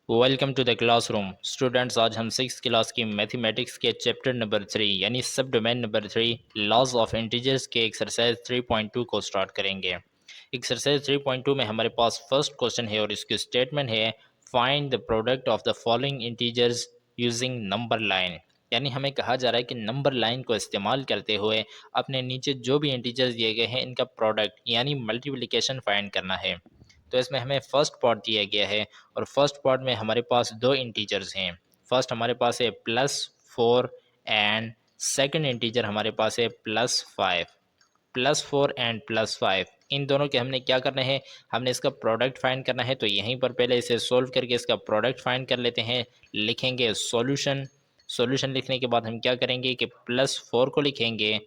Welcome to the classroom students. आज हम six class की मैथमेटिक्स के चैप्टर नंबर 3 यानी sub domain number 3 laws of integers के एक्सरसाइज 3.2 को स्टार्ट करेंगे। एक्सरसाइज 3.2 में हमारे पास फर्स्ट क्वेश्चन है और इसकी स्टेटमेंट है find the product of the following integers using number line. यानी हमें कहा जा रहा है कि नंबर लाइन को इस्तेमाल करते हुए अपने नीचे जो भी इंटीजर्स दिए गए हैं इनका प्रोडक्ट यानी मल्टीप्लिकेशन फाइंड करना है। तो इसमें हमें फर्स्ट पार्ट दिया गया है और फर्स्ट पार्ट में हमारे पास दो इंटीजर्स हैं। फर्स्ट हमारे पास है +4 एंड सेकंड इंटीजर हमारे पास है +5। +4 एंड +5 इन दोनों के हमने क्या करना है, हमने इसका प्रोडक्ट फाइंड करना है। तो यहीं पर पहले इसे सोल्व करके इसका प्रोडक्ट फाइंड कर लेते हैं। लिखेंगे सॉल्यूशन। सॉल्यूशन लिखने के बाद हम क्या करेंगे कि +4 को लिखेंगे,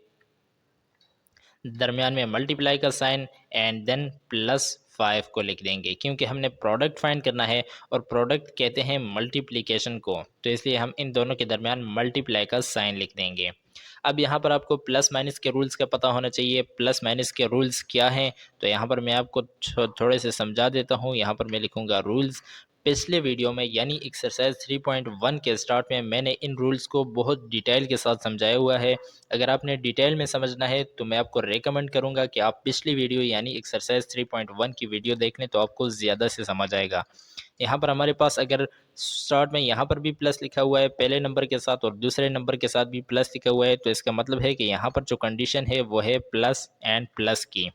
दरमियान में मल्टीप्लाई का साइन एंड देन +5 को लिख देंगे क्योंकि हमने प्रोडक्ट फाइंड करना है और प्रोडक्ट कहते हैं मल्टीप्लिकेशन को, तो इसलिए हम इन दोनों के दरमियान मल्टीप्लाई का साइन लिख देंगे। अब यहाँ पर आपको प्लस माइनस के रूल्स का पता होना चाहिए। प्लस माइनस के रूल्स क्या हैं, तो यहाँ पर मैं आपको थोड़े से समझा देता हूँ। यहाँ पर मैं लिखूँगा रूल्स। पिछले वीडियो में यानी एक्सरसाइज 3.1 के स्टार्ट में मैंने इन रूल्स को बहुत डिटेल के साथ समझाया हुआ है। अगर आपने डिटेल में समझना है तो मैं आपको रेकमेंड करूंगा कि आप पिछली वीडियो यानी एक्सरसाइज 3.1 की वीडियो देख लें, तो आपको ज़्यादा से समझ आएगा। यहाँ पर हमारे पास अगर स्टार्ट में यहाँ पर भी प्लस लिखा हुआ है पहले नंबर के साथ और दूसरे नंबर के साथ भी प्लस लिखा हुआ है, तो इसका मतलब है कि यहाँ पर जो कंडीशन है वो है प्लस एंड प्लस की।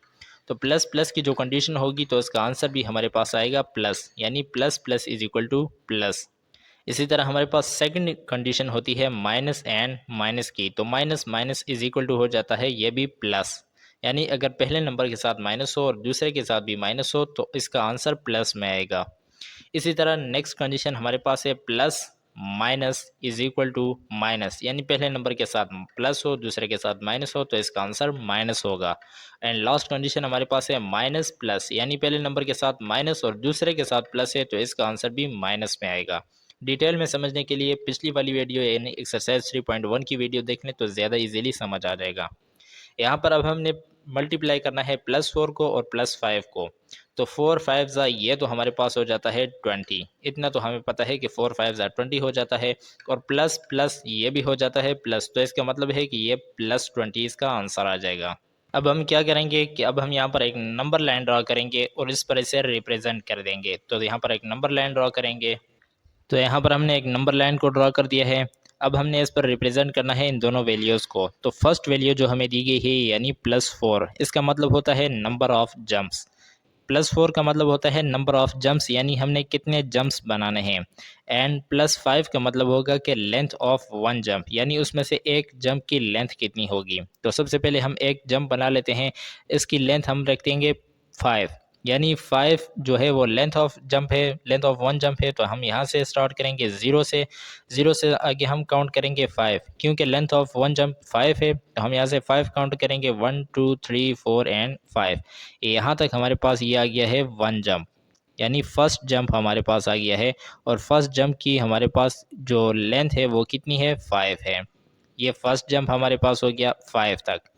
तो प्लस प्लस की जो कंडीशन होगी तो इसका आंसर भी हमारे पास आएगा प्लस, यानी plus plus is equal two plus. इसी तरह हमारे पास सेकंड कंडीशन होती है माइनस एंड माइनस की। तो minus minus is equal to हो जाता है ये भी प्लस, यानी अगर पहले नंबर के साथ माइनस हो और दूसरे के साथ भी माइनस हो तो इसका आंसर प्लस में आएगा। इसी तरह नेक्स्ट कंडीशन हमारे पास है plus minus is equal to minus, यानी पहले नंबर के साथ प्लस हो दूसरे के साथ माइनस हो तो इसका आंसर माइनस होगा। एंड लास्ट कंडीशन हमारे पास है माइनस प्लस, यानी पहले नंबर के साथ माइनस और दूसरे के साथ प्लस है तो इसका आंसर भी माइनस में आएगा। डिटेल में समझने के लिए पिछली वाली वीडियो यानी एक्सरसाइज 3.1 की वीडियो देख लें तो ज़्यादा इजीली समझ आ जाएगा। यहाँ पर अब हमने मल्टीप्लाई करना है +4 को और +5 को। तो 4 5 ज़ा ये तो हमारे पास हो जाता है 20। इतना तो हमें पता है कि 4 5 ज़ा 20 हो जाता है और प्लस प्लस ये भी हो जाता है प्लस, तो इसका मतलब है कि ये +20 इसका आंसर आ जाएगा। अब हम क्या करेंगे कि अब हम यहाँ पर एक नंबर लाइन ड्रा करेंगे और इस पर इसे रिप्रेजेंट कर देंगे। तो यहाँ पर एक नंबर लाइन ड्रा करेंगे। तो यहाँ पर हमने एक नंबर लाइन को ड्रा कर दिया है। अब हमने इस पर रिप्रेजेंट करना है इन दोनों वैल्यूज़ को। तो फर्स्ट वैल्यू जो हमें दी गई है यानी +4, इसका मतलब होता है नंबर ऑफ जंप्स। +4 का मतलब होता है नंबर ऑफ जंप्स, यानी हमने कितने जंप्स बनाने हैं। एंड +5 का मतलब होगा कि लेंथ ऑफ वन जंप, यानी उसमें से एक जंप की लेंथ कितनी होगी। तो सबसे पहले हम एक जंप बना लेते हैं, इसकी लेंथ हम रख देंगे 5, यानी 5 जो है वो लेंथ ऑफ जंप है, लेंथ ऑफ वन जंप है। तो हम यहाँ से स्टार्ट करेंगे ज़ीरो से आगे हम काउंट करेंगे 5, क्योंकि लेंथ ऑफ वन जंप 5 है तो हम यहाँ से 5 काउंट करेंगे 1 2 3 4 एंड 5। यहाँ तक हमारे पास ये आ गया है वन जंप, यानी फर्स्ट जंप हमारे पास आ गया है। और फर्स्ट जंप की हमारे पास जो लेंथ है वो कितनी है 5 है। ये फर्स्ट जंप हमारे पास हो गया 5 तक।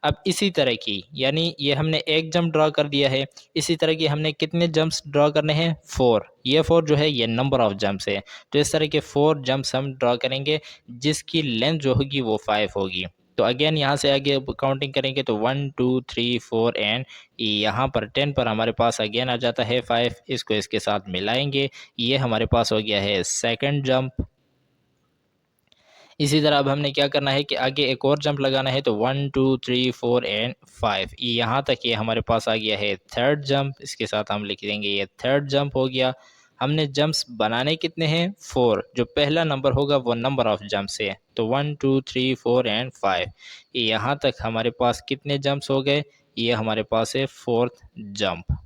अब इसी तरह की, यानी ये हमने एक जंप ड्रा कर दिया है, इसी तरह की हमने कितने जंप्स ड्रा करने हैं 4। ये 4 जो है ये नंबर ऑफ जंप्स है। तो इस तरह के 4 जंप्स हम ड्रा करेंगे जिसकी लेंथ जो होगी वो 5 होगी। तो अगेन यहाँ से आगे काउंटिंग करेंगे तो 1 2 3 4 एंड यहाँ पर 10 पर हमारे पास अगेन आ जाता है 5। इसको इसके साथ मिलाएंगे, ये हमारे पास हो गया है सेकंड जंप। इसी तरह अब हमने क्या करना है कि आगे एक और जंप लगाना है। तो 1 2 3 4 एंड 5, यहाँ तक ये हमारे पास आ गया है थर्ड जंप। इसके साथ हम लिख देंगे ये थर्ड जंप हो गया। हमने जंप्स बनाने कितने हैं 4, जो पहला नंबर होगा वो नंबर ऑफ जंप्स है। तो 1 2 3 4 एंड 5, यहाँ तक हमारे पास कितने जंप्स हो गए, ये हमारे पास है फोर्थ जंप।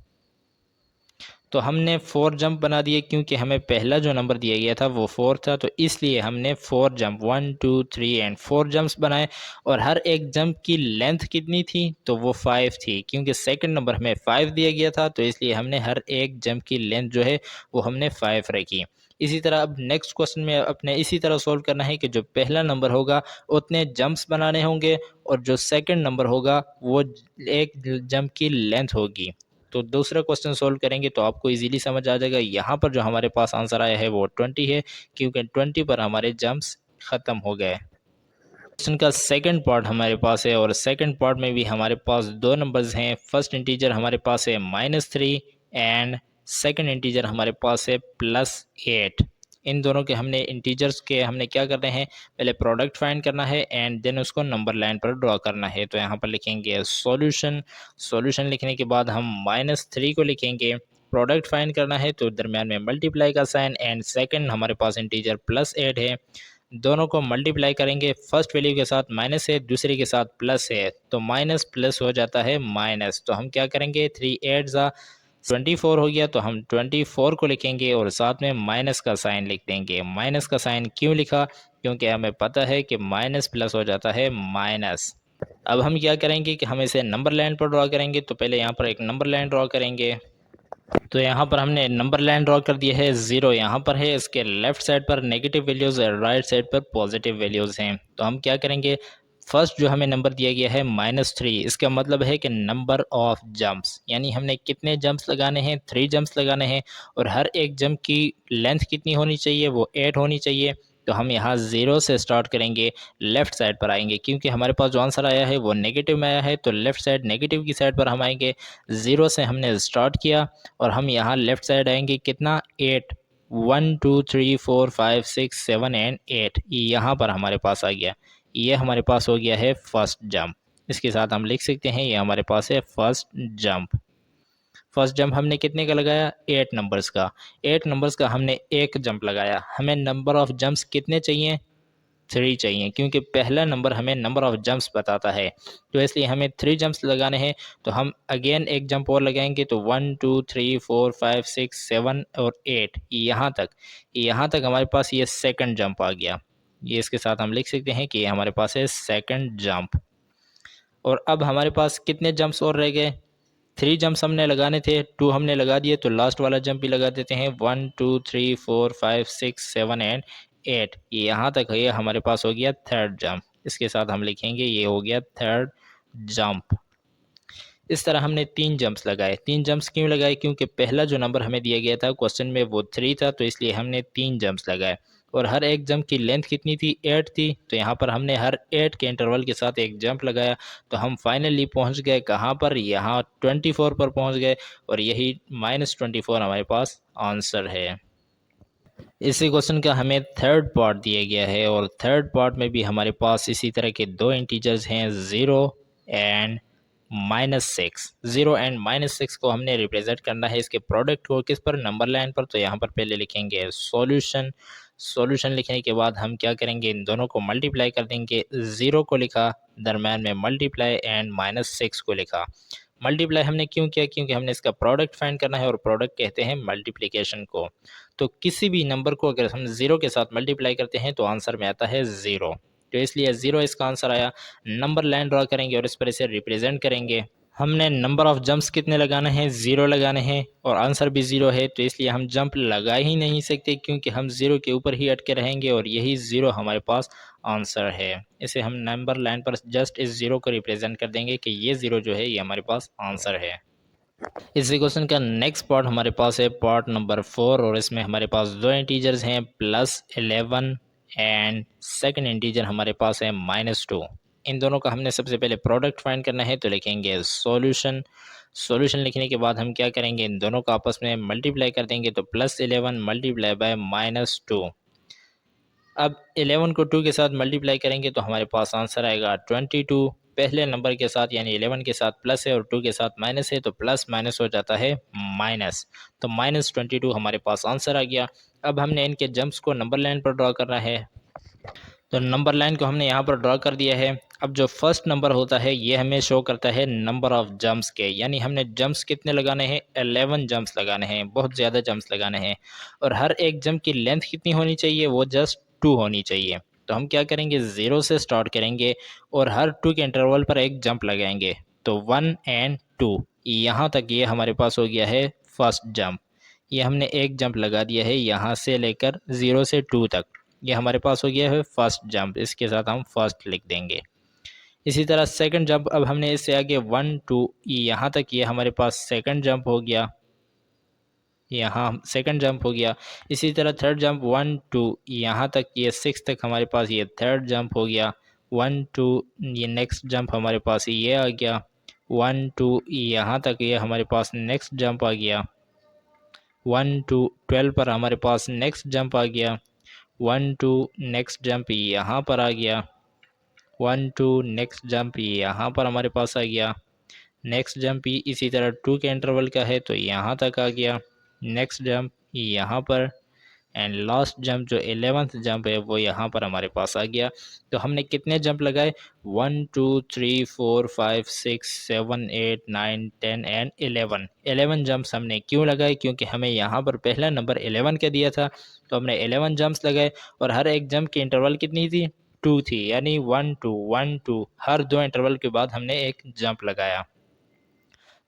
तो हमने 4 जंप बना दिए क्योंकि हमें पहला जो नंबर दिया गया था वो 4 था, तो इसलिए हमने 4 जंप 1 2 3 एंड 4 जंप्स बनाए। और हर एक जंप की लेंथ कितनी थी, तो वो 5 थी, क्योंकि सेकंड नंबर हमें 5 दिया गया था तो इसलिए हमने हर एक जंप की लेंथ जो है वो हमने 5 रखी। इसी तरह अब नेक्स्ट क्वेश्चन में अपने इसी तरह सोल्व करना है कि जो पहला नंबर होगा उतने जंप्स बनाने होंगे और जो सेकंड नंबर होगा वो एक जंप की लेंथ होगी। तो दूसरा क्वेश्चन सोल्व करेंगे तो आपको इजीली समझ आ जाएगा। यहाँ पर जो हमारे पास आंसर आया है वो 20 है, क्योंकि 20 पर हमारे जम्प्स ख़त्म हो गए। क्वेश्चन का सेकंड पार्ट हमारे पास है और सेकंड पार्ट में भी हमारे पास दो नंबर्स हैं। फर्स्ट इंटीजर हमारे पास है -3 एंड सेकंड इंटीजर हमारे पास है +8। इन दोनों के हमने इंटीजर्स के हमने क्या करने हैं, पहले प्रोडक्ट फाइंड करना है एंड देन उसको नंबर लाइन पर ड्रॉ करना है। तो यहाँ पर लिखेंगे सॉल्यूशन। सॉल्यूशन लिखने के बाद हम -3 को लिखेंगे। प्रोडक्ट फाइंड करना है तो दरम्यान में मल्टीप्लाई का साइन एंड सेकंड हमारे पास इंटीजर +8 है। दोनों को मल्टीप्लाई करेंगे, फर्स्ट वैल्यू के साथ माइनस है, दूसरे के साथ प्लस है, तो माइनस प्लस हो जाता है माइनस। तो हम क्या करेंगे, 3 8 ज़ा 24 हो गया, तो हम 24 को लिखेंगे और साथ में माइनस का साइन लिख देंगे। माइनस का साइन क्यों लिखा, क्योंकि हमें पता है कि माइनस प्लस हो जाता है माइनस। अब हम क्या करेंगे कि हम इसे नंबर लाइन पर ड्रॉ करेंगे। तो पहले यहाँ पर एक नंबर लाइन ड्रॉ करेंगे। तो यहाँ पर हमने नंबर लाइन ड्रॉ कर दिया है। 0 यहाँ पर है, इसके लेफ्ट साइड पर नेगेटिव वैल्यूज़ और राइट साइड पर पॉजिटिव वैल्यूज़ हैं। तो हम क्या करेंगे, फर्स्ट जो हमें नंबर दिया गया है -3, इसका मतलब है कि नंबर ऑफ जंप्स, यानी हमने कितने जंप्स लगाने हैं, 3 जंप्स लगाने हैं और हर एक जंप की लेंथ कितनी होनी चाहिए, वो 8 होनी चाहिए। तो हम यहाँ 0 से स्टार्ट करेंगे, लेफ़्ट साइड पर आएंगे, क्योंकि हमारे पास जो आंसर आया है वो नेगेटिव में आया है, तो लेफ़्ट साइड नेगेटिव की साइड पर हम आएंगे। 0 से हमने स्टार्ट किया और हम यहाँ लेफ़्ट साइड आएंगे, कितना, 8, 1 2 3 4 5 6 7 एंड 8, यहाँ पर हमारे पास आ गया। ये हमारे पास हो गया है फर्स्ट जंप। इसके साथ हम लिख सकते हैं ये हमारे पास है फर्स्ट जंप। फर्स्ट जंप हमने कितने का लगाया, 8 नंबर्स का। 8 नंबर्स का हमने एक जंप लगाया। हमें नंबर ऑफ जंप्स कितने चाहिए, 3 चाहिए, क्योंकि पहला नंबर हमें नंबर ऑफ जंप्स बताता है। तो इसलिए हमें 3 जंप्स लगाने हैं। तो हम अगेन एक जंप और लगाएंगे, तो 1 2 3 4 5 6 7 और 8, यहाँ तक हमारे पास ये सेकंड जंप आ गया। ये इसके साथ हम लिख सकते हैं कि ये हमारे पास है सेकंड जंप। और अब हमारे पास कितने जंप्स और रह गए, 3 जंप्स हमने लगाने थे, 2 हमने लगा दिए, तो लास्ट वाला जंप भी लगा देते हैं। 1 2 3 4 5 6 7 एंड 8, ये यहाँ तक है, हमारे पास हो गया थर्ड जंप। इसके साथ हम लिखेंगे ये हो गया थर्ड जंप। इस तरह हमने 3 जंप्स लगाए। 3 जंप्स क्यों लगाए, क्योंकि पहला जो नंबर हमें दिया गया था क्वेश्चन में वो 3 था, तो इसलिए हमने 3 जंप्स लगाए। और हर एक जंप की लेंथ कितनी थी, 8 थी, तो यहाँ पर हमने हर 8 के इंटरवल के साथ एक जंप लगाया। तो हम फाइनली पहुँच गए कहाँ पर, यहाँ 24 पर पहुँच गए, और यही -24 हमारे पास आंसर है। इसी क्वेश्चन का हमें थर्ड पार्ट दिया गया है और थर्ड पार्ट में भी हमारे पास इसी तरह के दो इंटीजर्स हैं, 0 एंड -6। 0 एंड -6 को हमने रिप्रेजेंट करना है इसके प्रोडक्ट को किस पर, नंबर लाइन पर। तो यहाँ पर पहले लिखेंगे सॉल्यूशन। सॉल्यूशन लिखने के बाद हम क्या करेंगे, इन दोनों को मल्टीप्लाई कर देंगे। 0 को लिखा, दरम्यान में मल्टीप्लाई एंड -6 को लिखा। मल्टीप्लाई हमने क्यों किया, क्योंकि हमने इसका प्रोडक्ट फाइंड करना है और प्रोडक्ट कहते हैं मल्टीप्लिकेशन को। तो किसी भी नंबर को अगर हम 0 के साथ मल्टीप्लाई करते हैं तो आंसर में आता है 0, तो इसलिए 0 इसका आंसर आया। नंबर लाइन ड्रॉ करेंगे और इस पर इसे रिप्रेजेंट करेंगे। हमने नंबर ऑफ जंप्स कितने लगाने हैं, 0 लगाने हैं, और आंसर भी 0 है, तो इसलिए हम जंप लगा ही नहीं सकते, क्योंकि हम 0 के ऊपर ही अटके रहेंगे और यही 0 हमारे पास आंसर है। इसे हम नंबर लाइन पर जस्ट इस 0 को रिप्रेजेंट कर देंगे कि ये 0 जो है ये हमारे पास आंसर है। इसी क्वेश्चन का नेक्स्ट पार्ट हमारे पास है पार्ट नंबर 4, और इसमें हमारे पास दो इंटीजर्स हैं, +11 एंड सेकंड इंटीजर हमारे पास है -2। इन दोनों का हमने सबसे पहले प्रोडक्ट फाइंड करना है, तो लिखेंगे सॉल्यूशन। सॉल्यूशन लिखने के बाद हम क्या करेंगे, इन दोनों का आपस में मल्टीप्लाई कर देंगे, तो +11 मल्टीप्लाई बाय -2। अब 11 को 2 के साथ मल्टीप्लाई करेंगे तो हमारे पास आंसर आएगा 22। पहले नंबर के साथ यानी 11 के साथ प्लस है और 2 के साथ माइनस है, तो प्लस माइनस हो जाता है माइनस, तो -22 हमारे पास आंसर आ गया। अब हमने इनके जंप्स को नंबर लाइन पर ड्रॉ करना है, तो नंबर लाइन को हमने यहाँ पर ड्रॉ कर दिया है। अब जो फर्स्ट नंबर होता है ये हमें शो करता है नंबर ऑफ जंप्स के, यानी हमने जंप्स कितने लगाने हैं, 11 जंप्स लगाने हैं, बहुत ज़्यादा जंप्स लगाने हैं। और हर एक जंप की लेंथ कितनी होनी चाहिए, वो जस्ट 2 होनी चाहिए। तो हम क्या करेंगे, 0 से स्टार्ट करेंगे और हर 2 के इंटरवल पर एक जंप लगाएंगे, तो 1 एंड 2, यहाँ तक ये हमारे पास हो गया है फर्स्ट जंप। ये हमने एक जंप लगा दिया है यहाँ से लेकर 0 से 2 तक, ये हमारे पास हो गया है फर्स्ट जंप। इसके साथ हम फर्स्ट लिख देंगे। इसी तरह सेकंड जंप, अब हमने इससे आगे 1 2 यहाँ तक ये हमारे पास सेकंड जंप हो गया, यहाँ सेकंड जंप हो गया। इसी तरह थर्ड जंप 1 2 यहाँ तक, ये 6 तक हमारे पास ये थर्ड जंप हो गया। 1 2 ये नेक्स्ट जंप हमारे पास ये आ गया। 1 2 यहाँ तक ये हमारे पास नेक्स्ट जंप आ गया। 1 2 12 पर हमारे पास नेक्स्ट जंप आ गया। 1 2 नेक्स्ट जंप यहाँ पर आ गया। 1 2 नेक्स्ट जंप यहाँ पर हमारे पास आ गया। नेक्स्ट जंप इसी तरह 2 के इंटरवल का है तो यहाँ तक आ गया। नेक्स्ट जंप यहाँ पर, एंड लास्ट जंप जो 11th जंप है वो यहाँ पर हमारे पास आ गया। तो हमने कितने जंप लगाए? 1 2 3 4 5 6 7 8 9 10 एंड 11 जंप्स हमने क्यों लगाए? क्योंकि हमें यहाँ पर पहला नंबर 11 का दिया था, तो हमने 11 जंप्स लगाए और हर एक जंप की इंटरवल कितनी थी? 2 थी, यानी 1 2 1 2, हर 2 इंटरवल के बाद हमने एक जंप लगाया।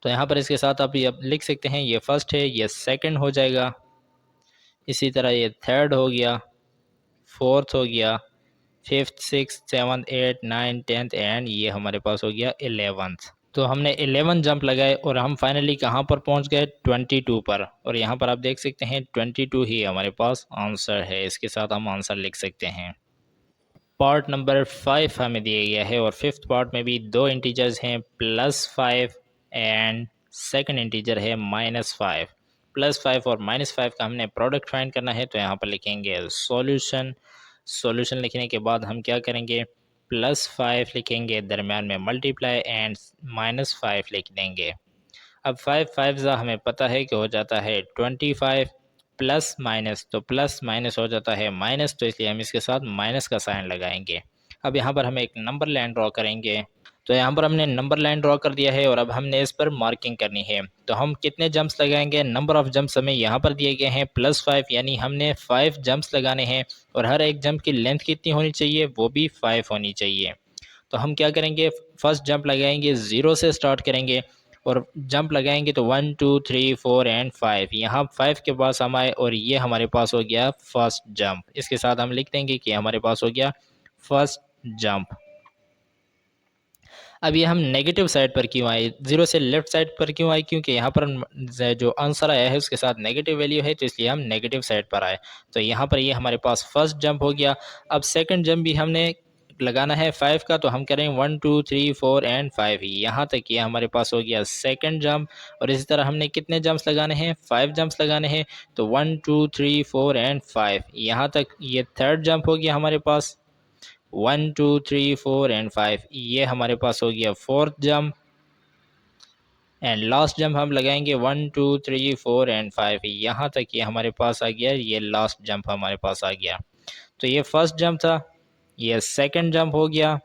तो यहाँ पर इसके साथ आप ये लिख सकते हैं, ये फर्स्ट है, ये सेकंड हो जाएगा, इसी तरह ये थर्ड हो गया, फोर्थ हो गया, fifth six seventh eight nine tenth and ये हमारे पास हो गया 11th। तो हमने 11 जंप लगाए और हम फाइनली कहाँ पर पहुँच गए? 22 पर। और यहाँ पर आप देख सकते हैं 22 ही हमारे पास आंसर है, इसके साथ हम आंसर लिख सकते हैं। पार्ट नंबर 5 हमें दिया गया है और फिफ्थ पार्ट में भी दो इंटीजर्स हैं, +5 एंड सेकंड इंटीजर है -5। +5 और -5 का हमने प्रोडक्ट फाइंड करना है, तो यहाँ पर लिखेंगे सॉल्यूशन। सॉल्यूशन लिखने के बाद हम क्या करेंगे? +5 लिखेंगे, दरम्यान में मल्टीप्लाई एंड -5 लिख देंगे। अब 5 5 ज़ा हमें पता है कि हो जाता है 25, प्लस माइनस तो प्लस माइनस हो जाता है माइनस, तो इसलिए हम इसके साथ माइनस का साइन लगाएंगे। अब यहाँ पर हम एक नंबर लाइन ड्रॉ करेंगे, तो यहाँ पर हमने नंबर लाइन ड्रॉ कर दिया है और अब हमने इस पर मार्किंग करनी है। तो हम कितने जंप्स लगाएंगे? नंबर ऑफ जंप्स हमें यहाँ पर दिए गए हैं +5, यानी हमने 5 जंप्स लगाने हैं और हर एक जंप की लेंथ कितनी होनी चाहिए? वो भी 5 होनी चाहिए। तो हम क्या करेंगे? फर्स्ट जंप लगाएंगे, 0 से स्टार्ट करेंगे और जंप लगाएंगे तो 1 2 3 4 एंड 5, यहाँ 5 के पास हम आए और ये हमारे पास हो गया फर्स्ट जंप। इसके साथ हम लिख देंगे कि हमारे पास हो गया फर्स्ट जंप। अब ये हम नेगेटिव साइड पर क्यों आए? 0 से लेफ्ट साइड पर क्यों आए? क्योंकि यहाँ पर जो आंसर आया है उसके साथ नेगेटिव वैल्यू है, तो इसलिए हम नेगेटिव साइड पर आए। तो यहाँ पर ये हमारे पास फर्स्ट जंप हो गया। अब सेकंड जंप भी हमने लगाना है 5 का, तो हम करें 1 2 3 4 एंड 5, यहाँ तक ये हमारे पास हो गया सेकंड जंप। और इसी तरह हमने कितने जंप्स लगाने हैं? 5 जंप्स लगाने हैं, तो 1 2 3 4 एंड 5, यहाँ तक ये थर्ड जंप हो गया हमारे पास। 1 2 3 4 एंड 5, ये हमारे पास हो गया fourth jump. And last jump हम लगाएंगे 1 2 3 4 एंड 5, यहाँ तक ये हमारे पास आ गया, ये लास्ट जंप हमारे पास आ गया। तो ये फर्स्ट जंप था, ये सेकंड जंप हो गया।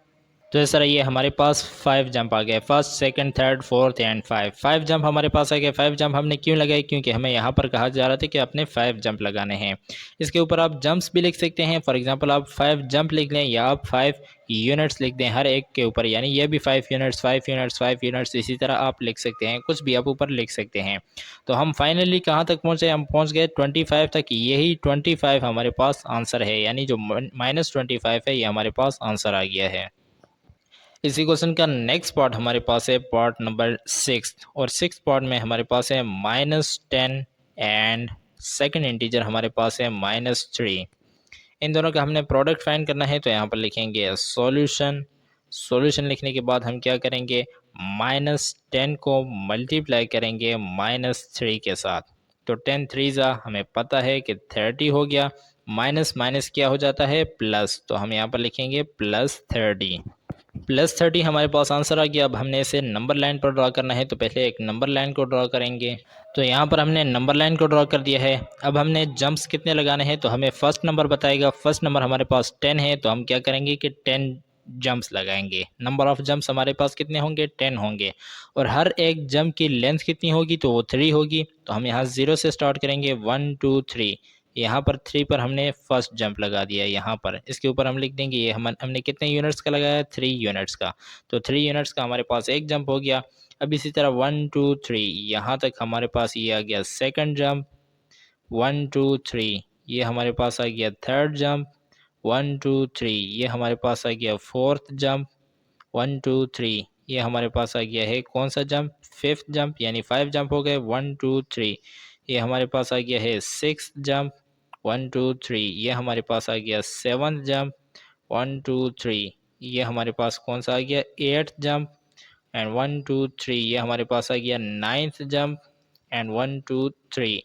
तो इस तरह ये हमारे पास 5 जंप आ गए, first second third fourth and 5 jump हमारे पास आ गए। 5 जंप हमने क्यों लगाए? क्योंकि हमें यहाँ पर कहा जा रहा था कि आपने 5 जंप लगाने हैं। इसके ऊपर आप जंप्स भी लिख सकते हैं, फॉर एग्जांपल आप 5 जंप लिख लें या आप 5 यूनिट्स लिख दें हर एक के ऊपर, यानी ये भी 5 यूनिट्स 5 यूनिट्स 5 यूनिट्स, इसी तरह आप लिख सकते हैं, कुछ भी आप ऊपर लिख सकते हैं। तो हम फाइनली कहाँ तक पहुँचे? हम पहुँच गए 25 तक। यही 25 हमारे पास आंसर है, यानी जो -25 है ये हमारे पास आंसर आ गया है। इसी क्वेश्चन का नेक्स्ट पार्ट हमारे पास है पार्ट नंबर 6, और 6 पार्ट में हमारे पास है -10 एंड सेकंड इंटीजर हमारे पास है -3। इन दोनों का हमने प्रोडक्ट फाइंड करना है, तो यहाँ पर लिखेंगे सॉल्यूशन। सॉल्यूशन लिखने के बाद हम क्या करेंगे? -10 को मल्टीप्लाई करेंगे -3 के साथ, तो 10 3 ज़ा हमें पता है कि 30 हो गया। माइनस माइनस क्या हो जाता है? प्लस, तो हम यहाँ पर लिखेंगे +30। +30 हमारे पास आंसर आ गया। अब हमने इसे नंबर लाइन पर ड्रॉ करना है, तो पहले एक नंबर लाइन को ड्रॉ करेंगे। तो यहाँ पर हमने नंबर लाइन को ड्रॉ कर दिया है। अब हमने जंप्स कितने लगाने हैं, तो हमें फर्स्ट नंबर बताएगा। फर्स्ट नंबर हमारे पास 10 है, तो हम क्या करेंगे कि 10 जंप्स लगाएंगे। नंबर ऑफ जंप्स हमारे पास कितने होंगे? 10 होंगे। और हर एक जंप की लेंथ कितनी होगी? तो वो 3 होगी। तो हम यहाँ 0 से स्टार्ट करेंगे, 1 2 3, यहाँ पर 3 पर हमने फर्स्ट जंप लगा दिया। यहाँ पर इसके ऊपर हम लिख देंगे ये हमने कितने यूनिट्स का लगाया? 3 यूनिट्स का। तो 3 यूनिट्स का हमारे पास एक जंप हो गया। अब इसी तरह 1 2 3, यहाँ तक हमारे पास ये आ गया सेकंड जंप। 1 2 3, ये हमारे पास आ गया थर्ड जंप। 1 2 3, ये हमारे पास आ गया फोर्थ जंप। 1 2 3, ये हमारे पास आ गया है कौन सा जंप, फिफ्थ जंप, यानी 5 जंप हो गए, 1 2 3। ये हमारे पास आ गया है सिक्स जंप, 1 2 3। ये हमारे पास आ गया सेवन्थ जंप, 1 2 3। ये हमारे पास कौन सा आ गया, एट्थ जंप, एंड 1 2 3। ये हमारे पास आ गया नाइन्थ जंप, एंड 1 2 3।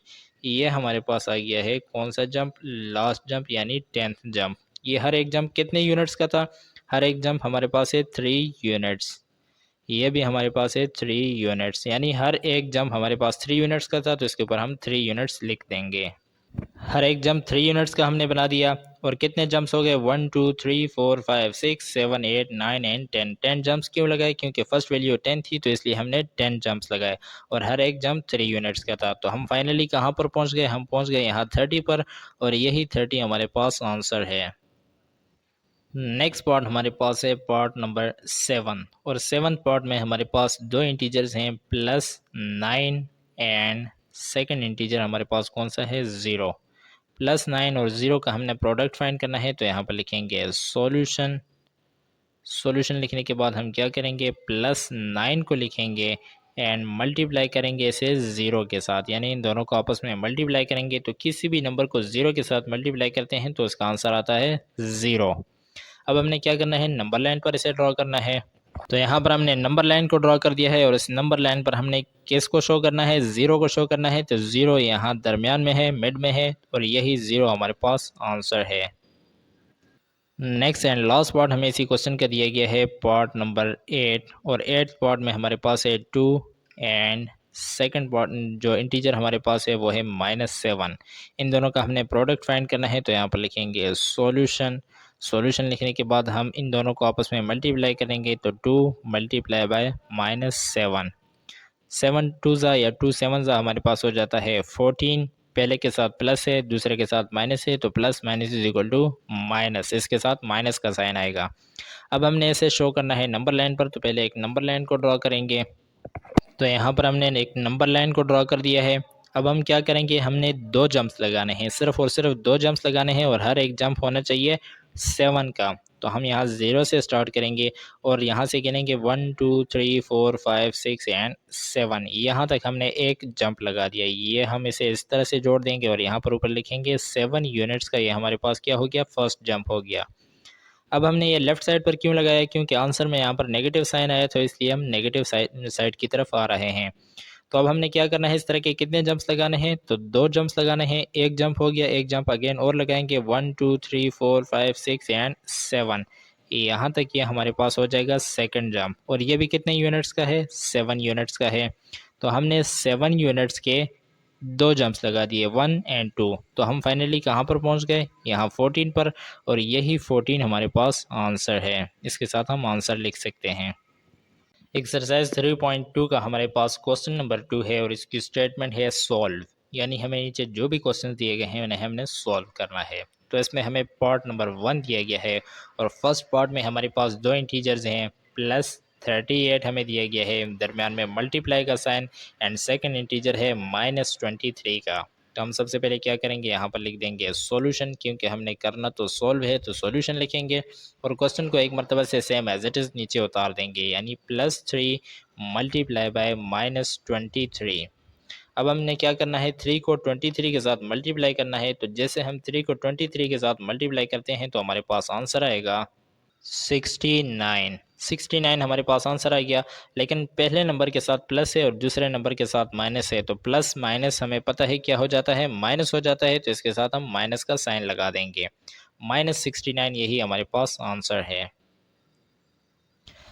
ये हमारे पास आ गया है कौन सा जंप, लास्ट जंप, यानी टेंथ जंप। ये हर एक जंप कितने यूनिट्स का था, हर एक जंप हमारे पास है 3 यूनिट्स। ये भी हमारे पास है 3 यूनिट्स, यानी हर एक जंप हमारे पास 3 यूनिट्स का था, तो इसके ऊपर हम 3 यूनिट्स लिख देंगे। हर एक जंप 3 यूनिट्स का हमने बना दिया। और कितने जंप्स हो गए, 1 2 3 4 5 6 7 8 9 एंड 10। 10 जंप्स क्यों लगाए, क्योंकि फर्स्ट वैल्यू 10 थी, तो इसलिए हमने 10 जंप्स लगाए। और हर एक जंप 3 यूनिट्स का था। तो हम फाइनली कहाँ पर पहुँच गए, हम पहुँच गए यहाँ 30 पर। और यही 30 हमारे पास आंसर है। नेक्स्ट पार्ट हमारे पास है पार्ट नंबर 7। और सेवन्थ पार्ट में हमारे पास दो इंटीजर्स हैं, +9 एंड सेकंड इंटीजर हमारे पास कौन सा है, 0। +9 और 0 का हमने प्रोडक्ट फाइंड करना है, तो यहाँ पर लिखेंगे सॉल्यूशन। सॉल्यूशन लिखने के बाद हम क्या करेंगे, +9 को लिखेंगे एंड मल्टीप्लाई करेंगे इसे 0 के साथ, यानी इन दोनों को आपस में मल्टीप्लाई करेंगे। तो किसी भी नंबर को 0 के साथ मल्टीप्लाई करते हैं तो उसका आंसर आता है 0। अब हमने क्या करना है, नंबर लाइन पर इसे ड्रॉ करना है। तो यहाँ पर हमने नंबर लाइन को ड्रॉ कर दिया है, और इस नंबर लाइन पर हमने किस को शो करना है, 0 को शो करना है। तो 0 यहाँ दरमियान में है, मिड में है, और यही 0 हमारे पास आंसर है। नेक्स्ट एंड लास्ट पार्ट हमें इसी क्वेश्चन का दिया गया है, पार्ट नंबर 8। और 8th पार्ट में हमारे पास है 2 एंड सेकंड पार्ट जो इंटीजर हमारे पास है वो है -7। इन दोनों का हमने प्रोडक्ट फाइंड करना है, तो यहाँ पर लिखेंगे सॉल्यूशन। सॉल्यूशन लिखने के बाद हम इन दोनों को आपस में मल्टीप्लाई करेंगे, तो 2 मल्टीप्लाई बाय -7। 7 2 ज़ा या 2 7 ज़ा हमारे पास हो जाता है 14। पहले के साथ प्लस है, दूसरे के साथ माइनस है, तो plus minus is equal to minus, इसके साथ माइनस का साइन आएगा। अब हमने इसे शो करना है नंबर लाइन पर, तो पहले एक नंबर लाइन को ड्रॉ करेंगे। तो यहाँ पर हमने एक नंबर लाइन को ड्रॉ कर दिया है। अब हम क्या करेंगे, हमने दो जंप्स लगाने हैं, सिर्फ और सिर्फ दो जंप्स लगाने हैं, और हर एक जंप होना चाहिए 7 का। तो हम यहाँ 0 से स्टार्ट करेंगे और यहाँ से गिनेंगे 1 2 3 4 5 6 एंड 7। यहाँ तक हमने एक जंप लगा दिया। ये हम इसे इस तरह से जोड़ देंगे और यहाँ पर ऊपर लिखेंगे 7 यूनिट्स का। ये हमारे पास क्या हो गया, फर्स्ट जंप हो गया। अब हमने ये लेफ्ट साइड पर क्यों लगाया, क्योंकि आंसर में यहाँ पर नेगेटिव साइन आया, तो इसलिए हम नेगेटिव साइड की तरफ आ रहे हैं। तो अब हमने क्या करना है, इस तरह के कितने जंप्स लगाने हैं, तो दो जंप्स लगाने हैं। एक जंप हो गया, एक जंप अगेन और लगाएंगे, 1 2 3 4 5 6 एंड 7। यहाँ तक ये हमारे पास हो जाएगा सेकंड जंप। और ये भी कितने यूनिट्स का है, 7 यूनिट्स का है। तो हमने 7 यूनिट्स के दो जंप्स लगा दिए, 1 एंड 2। तो हम फाइनली कहाँ पर पहुँच गए, यहाँ 14 पर। और यही 14 हमारे पास आंसर है। इसके साथ हम आंसर लिख सकते हैं। एक्सरसाइज 3.2 का हमारे पास क्वेश्चन नंबर 2 है और इसकी स्टेटमेंट है सॉल्व, यानी हमें नीचे जो भी क्वेश्चन दिए गए हैं उन्हें हमने सॉल्व करना है। तो इसमें हमें पार्ट नंबर 1 दिया गया है और फर्स्ट पार्ट में हमारे पास दो इंटीजर्स हैं, +38 हमें दिया गया है, दरमियान में मल्टीप्लाई का साइन, एंड सेकंड इंटीजर है -23 का। तो हम सबसे पहले क्या करेंगे, यहाँ पर लिख देंगे सॉल्यूशन, क्योंकि हमने करना तो सॉल्व है, तो सॉल्यूशन लिखेंगे और क्वेश्चन को एक मरतबा से सेम एज इट इज़ नीचे उतार देंगे, यानी +3 मल्टीप्लाई बाय -23। अब हमने क्या करना है, 3 को 23 के साथ मल्टीप्लाई करना है। तो जैसे हम 3 को 23 के साथ मल्टीप्लाई करते हैं तो हमारे पास आंसर आएगा 69। 69 हमारे पास आंसर आ गया। लेकिन पहले नंबर के साथ प्लस है और दूसरे नंबर के साथ माइनस है, तो प्लस माइनस हमें पता है क्या हो जाता है, माइनस हो जाता है। तो इसके साथ हम माइनस का साइन लगा देंगे, -69 यही हमारे पास आंसर है।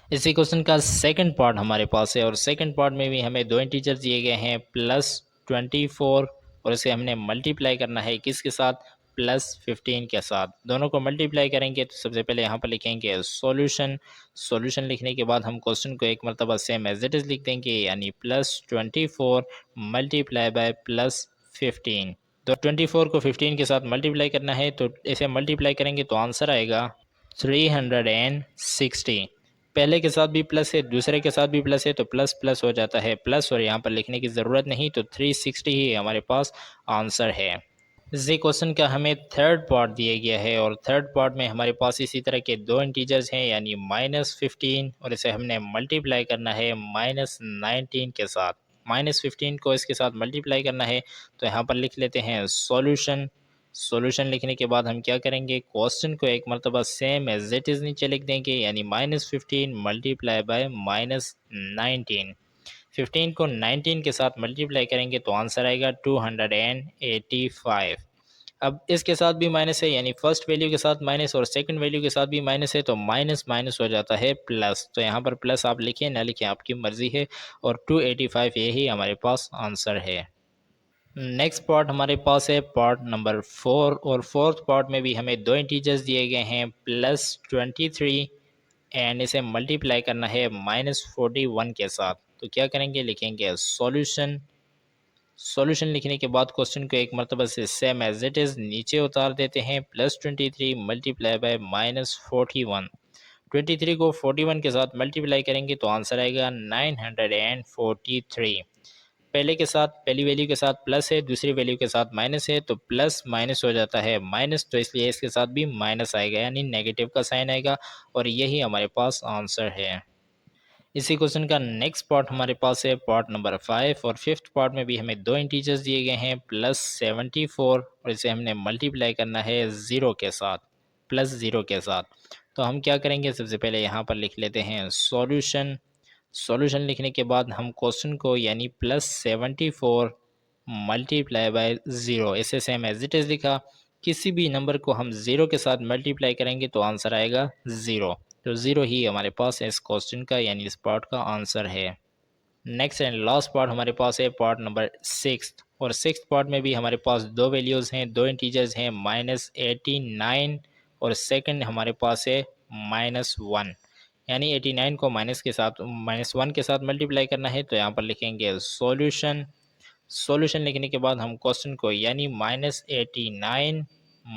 इसी क्वेश्चन का सेकंड पार्ट हमारे पास है और सेकंड पार्ट में भी हमें दो इंटीजर दिए गए हैं, +24, और इसे हमने मल्टीप्लाई करना है किसके साथ, +15 के साथ। दोनों को मल्टीप्लाई करेंगे तो सबसे पहले यहाँ पर लिखेंगे सॉल्यूशन। सॉल्यूशन लिखने के बाद हम क्वेश्चन को एक मरतबा सेम एज इट इज़ लिख देंगे, यानी +24 मल्टीप्लाई बाय +15। तो 24 को 15 के साथ मल्टीप्लाई करना है, तो इसे मल्टीप्लाई करेंगे तो आंसर आएगा 360। पहले के साथ भी प्लस है, दूसरे के साथ भी प्लस है, तो प्लस प्लस हो जाता है प्लस, और यहाँ पर लिखने की ज़रूरत नहीं, तो 360 ही हमारे पास आंसर है। इसी क्वेश्चन का हमें थर्ड पार्ट दिया गया है और थर्ड पार्ट में हमारे पास इसी तरह के दो इंटीजर्स हैं यानी -15 और इसे हमने मल्टीप्लाई करना है -19 के साथ। -15 को इसके साथ मल्टीप्लाई करना है तो यहाँ पर लिख लेते हैं सॉल्यूशन। सॉल्यूशन लिखने के बाद हम क्या करेंगे, क्वेश्चन को एक मरतबा सेम एज इट इज़ नीचे लिख देंगे यानी -15 मल्टीप्लाई बाय -19। 15 को 19 के साथ मल्टीप्लाई करेंगे तो आंसर आएगा 285। अब इसके साथ भी माइनस है यानी फर्स्ट वैल्यू के साथ माइनस और सेकंड वैल्यू के साथ भी माइनस है तो माइनस माइनस हो जाता है प्लस। तो यहाँ पर प्लस आप लिखें ना लिखें आपकी मर्जी है और 285 यही हमारे पास आंसर है। नेक्स्ट पार्ट हमारे पास है पार्ट नंबर 4 और फोर्थ पार्ट में भी हमें दो इंटीजर्स दिए गए हैं +23 एंड इसे मल्टीप्लाई करना है -41 के साथ। तो क्या करेंगे, लिखेंगे सॉल्यूशन। सॉल्यूशन लिखने के बाद क्वेश्चन को एक मरतबा से सेम एज इट इज़ नीचे उतार देते हैं +23 मल्टीप्लाई बाय -41। 23 को 41 के साथ मल्टीप्लाई करेंगे तो आंसर आएगा 943। पहले के साथ पहली वैल्यू के साथ प्लस है, दूसरी वैल्यू के साथ माइनस है तो प्लस माइनस हो जाता है माइनस, तो इसलिए इसके साथ भी माइनस आएगा यानी नेगेटिव का साइन आएगा और यही हमारे पास आंसर है। इसी क्वेश्चन का नेक्स्ट पार्ट हमारे पास है पार्ट नंबर 5 और फिफ्थ पार्ट में भी हमें दो इंटीजर्स दिए गए हैं +74 और इसे हमने मल्टीप्लाई करना है ज़ीरो के साथ, +0 के साथ। तो हम क्या करेंगे, सबसे पहले यहाँ पर लिख लेते हैं सॉल्यूशन। सॉल्यूशन लिखने के बाद हम क्वेश्चन को यानी +74 मल्टीप्लाई बाय ज़ीरो इसे सेम एज इट इज़ लिखा। किसी भी नंबर को हम ज़ीरो के साथ मल्टीप्लाई करेंगे तो आंसर आएगा ज़ीरो। तो ज़ीरो ही हमारे पास इस क्वेश्चन का यानी इस पार्ट का आंसर है। नेक्स्ट एंड लास्ट पार्ट हमारे पास है पार्ट नंबर 6 और सिक्स पार्ट में भी हमारे पास दो वैल्यूज़ हैं, दो इंटीजर्स हैं -89 और सेकंड हमारे पास है -1 यानी 89 को माइनस के साथ -1 के साथ मल्टीप्लाई करना है तो यहाँ पर लिखेंगे सॉल्यूशन। सॉल्यूशन लिखने के बाद हम क्वेश्चन को यानी -89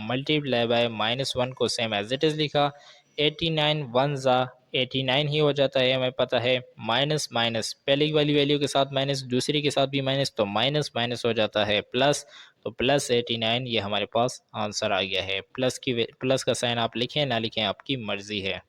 मल्टीप्लाई बाय -1 को सेम एज इट इज़ लिखा। 89 वन ज़ा 89 ही हो जाता है, हमें पता है। माइनस माइनस पहली वाली वैल्यू के साथ माइनस, दूसरी के साथ भी माइनस, तो माइनस माइनस हो जाता है प्लस। तो +89 ये हमारे पास आंसर आ गया है। प्लस का साइन आप लिखें ना लिखें आपकी मर्जी है।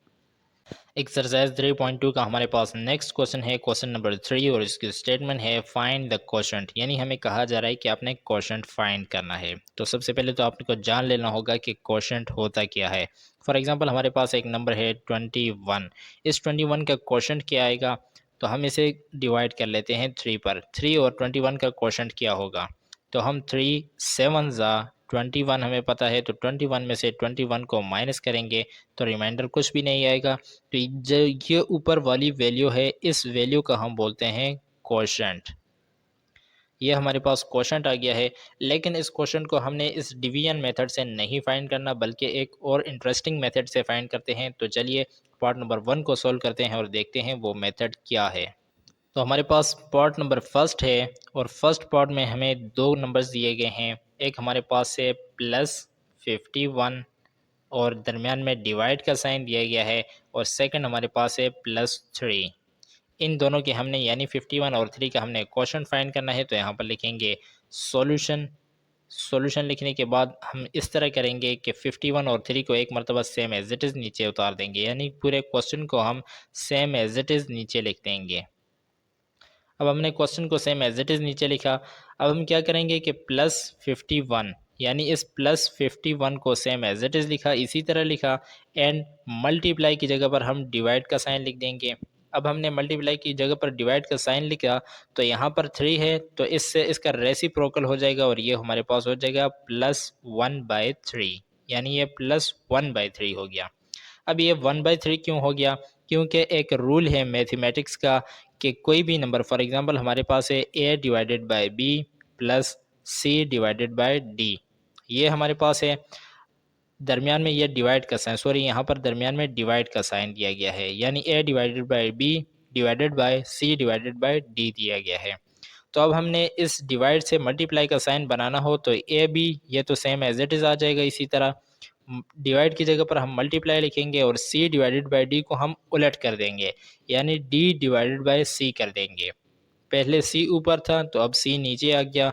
एक्सरसाइज 3.2 का हमारे पास नेक्स्ट क्वेश्चन है क्वेश्चन नंबर 3 और इसकी स्टेटमेंट है फाइंड द क्वोशंट, यानी हमें कहा जा रहा है कि आपने क्वोशंट फाइंड करना है। तो सबसे पहले तो आपको जान लेना होगा कि क्वोशंट होता क्या है। फॉर एग्जांपल हमारे पास एक नंबर है 21। इस 21 का क्वोशंट क्या आएगा, तो हम इसे डिवाइड कर लेते हैं 3 पर। 3 और 21 का क्वोशंट क्या होगा, तो हम 3 7 ज़ा 21 हमें पता है, तो 21 में से 21 को माइनस करेंगे तो रिमाइंडर कुछ भी नहीं आएगा। तो जो ये ऊपर वाली वैल्यू है, इस वैल्यू का हम बोलते हैं क्वोशंट। ये हमारे पास क्वोशंट आ गया है। लेकिन इस क्वोशंट को हमने इस डिवीजन मेथड से नहीं फाइंड करना, बल्कि एक और इंटरेस्टिंग मेथड से फाइंड करते हैं। तो चलिए पार्ट नंबर 1 को सॉल्व करते हैं और देखते हैं वो मेथड क्या है। तो हमारे पास पार्ट नंबर फर्स्ट है और फर्स्ट पार्ट में हमें दो नंबर्स दिए गए हैं। एक हमारे पास है +51 और दरमियान में डिवाइड का साइन दिया गया है, और सेकंड हमारे पास है +3। इन दोनों के हमने यानी 51 और 3 का हमने क्वोशंट फाइंड करना है। तो यहाँ पर लिखेंगे सॉल्यूशन। सॉल्यूशन लिखने के बाद हम इस तरह करेंगे कि 51 और 3 को एक मरतबा सेम एज इट इज़ नीचे उतार देंगे, यानी पूरे क्वेश्चन को हम सेम एज इट इज़ नीचे लिख देंगे। अब हमने क्वेश्चन को सेम एज इट इज़ नीचे लिखा। अब हम क्या करेंगे कि +51 यानी इस +51 को सेम एज इट इज़ लिखा, इसी तरह लिखा, एंड मल्टीप्लाई की जगह पर हम डिवाइड का साइन लिख देंगे। अब हमने मल्टीप्लाई की जगह पर डिवाइड का साइन लिखा तो यहाँ पर 3 है तो इससे इसका रेसिप्रोकल हो जाएगा और ये हमारे पास हो जाएगा +1/3, यानी ये +1/3 हो गया। अब ये 1/3 क्यों हो गया, क्योंकि एक रूल है मैथमेटिक्स का कि कोई भी नंबर, फॉर एग्जांपल हमारे पास है a/b प्लस c/d, ये हमारे पास है। दरमियान में ये डिवाइड का साइन, सॉरी यहाँ पर दरमियान में डिवाइड का साइन दिया गया है, यानी a/b डिवाइडेड बाय c/d दिया गया है। तो अब हमने इस डिवाइड से मल्टीप्लाई का साइन बनाना हो तो ए बी ये तो सेम एज इट इज़ आ जाएगा। इसी तरह डिवाइड की जगह पर हम मल्टीप्लाई लिखेंगे और c डिवाइडेड बाय d को हम उलट कर देंगे, यानी d डिवाइडेड बाय c कर देंगे। पहले c ऊपर था तो अब c नीचे आ गया।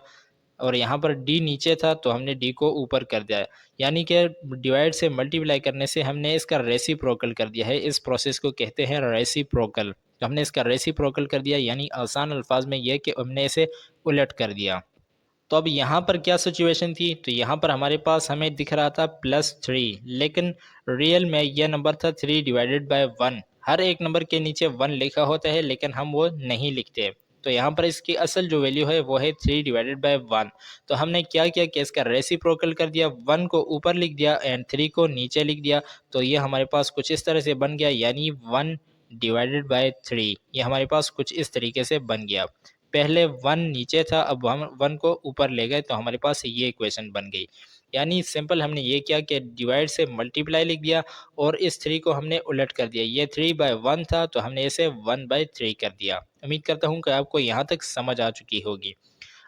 और यहाँ पर डी नीचे था तो हमने डी को ऊपर कर दिया, यानी कि डिवाइड से मल्टीप्लाई करने से हमने इसका रेसिप्रोकल कर दिया है। इस प्रोसेस को कहते हैं रेसिप्रोकल। तो हमने इसका रेसिप्रोकल कर दिया, यानी आसान अल्फाज में यह कि हमने इसे उलट कर दिया। तो अब यहाँ पर क्या सिचुएशन थी, तो यहाँ पर हमारे पास हमें दिख रहा था +3, लेकिन रियल में यह नंबर था 3/1। हर एक नंबर के नीचे 1 लिखा होता है, लेकिन हम वो नहीं लिखते। तो यहाँ पर इसकी असल जो वैल्यू है वो है 3/1। तो हमने क्या किया कि इसका रेसिप्रोकल कर दिया, 1 को ऊपर लिख दिया एंड 3 को नीचे लिख दिया। तो ये हमारे पास कुछ इस तरह से बन गया, यानी 1/3। ये हमारे पास कुछ इस तरीके से बन गया। पहले 1 नीचे था, अब हम 1 को ऊपर ले गए, तो हमारे पास ये इक्वेशन बन गई। यानी सिंपल हमने ये किया कि डिवाइड से मल्टीप्लाई लिख दिया और इस 3 को हमने उलट कर दिया। ये 3/1 था तो हमने इसे 1/3 कर दिया। उम्मीद करता हूँ कि आपको यहाँ तक समझ आ चुकी होगी।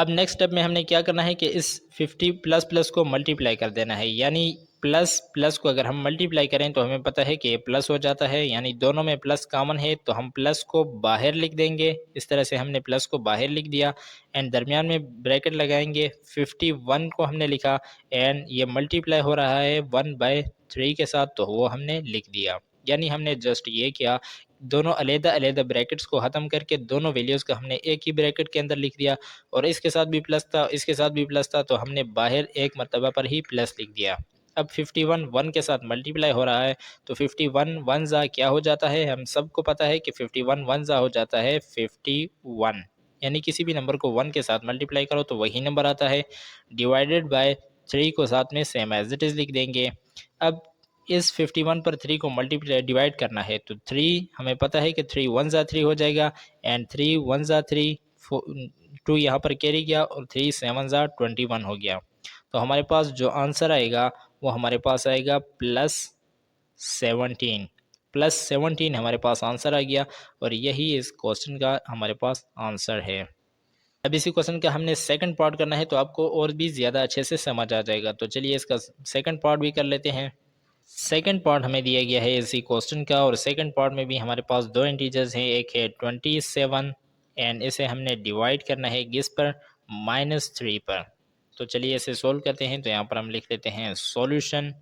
अब नेक्स्ट स्टेप में हमने क्या करना है कि इस 50 प्लस प्लस को मल्टीप्लाई कर देना है, यानी प्लस प्लस को अगर हम मल्टीप्लाई करें तो हमें पता है कि ये प्लस हो जाता है, यानी दोनों में प्लस कॉमन है तो हम प्लस को बाहर लिख देंगे। इस तरह से हमने प्लस को बाहर लिख दिया एंड दरमियान में ब्रैकेट लगाएंगे। 51 को हमने लिखा एंड ये मल्टीप्लाई हो रहा है 1/3 के साथ, तो वो हमने लिख दिया। यानी हमने जस्ट ये किया, दोनों अलग अलग ब्रैकेट्स को ख़त्म करके दोनों वैल्यूज़ को हमने एक ही ब्रैकेट के अंदर लिख दिया। और इसके साथ भी प्लस था, इसके साथ भी प्लस था, तो हमने बाहर एक मरतबा पर ही प्लस लिख दिया। अब 51 1 के साथ मल्टीप्लाई हो रहा है, तो 51 1 ज़ा क्या हो जाता है, हम सबको पता है कि 51 1 ज़ा हो जाता है 51। यानी किसी भी नंबर को 1 के साथ मल्टीप्लाई करो तो वही नंबर आता है। डिवाइडेड बाय 3 को साथ में सेम एज इट इज़ लिख देंगे। अब इस 51 पर 3 को मल्टीप्लाई डिवाइड करना है, तो 3 हमें पता है कि 3 1 ज़ा 3 हो जाएगा एंड 3 1 ज़ा 3 2 यहाँ पर कैरी गया और 3 7 ज़ा 21 हो गया। तो हमारे पास जो आंसर आएगा वो हमारे पास आएगा +17। +17 हमारे पास आंसर आ गया और यही इस क्वेश्चन का हमारे पास आंसर है। अब इसी क्वेश्चन का हमने सेकंड पार्ट करना है, तो आपको और भी ज़्यादा अच्छे से समझ आ जाएगा। तो चलिए इसका सेकंड पार्ट भी कर लेते हैं। सेकंड पार्ट हमें दिया गया है इसी क्वेश्चन का और सेकंड पार्ट में भी हमारे पास दो इंटीजर्स हैं, एक है 27 एंड इसे हमने डिवाइड करना है किस पर, -3 पर। तो चलिए इसे सोल्व करते हैं। तो यहाँ पर हम लिख लेते हैं सॉल्यूशन।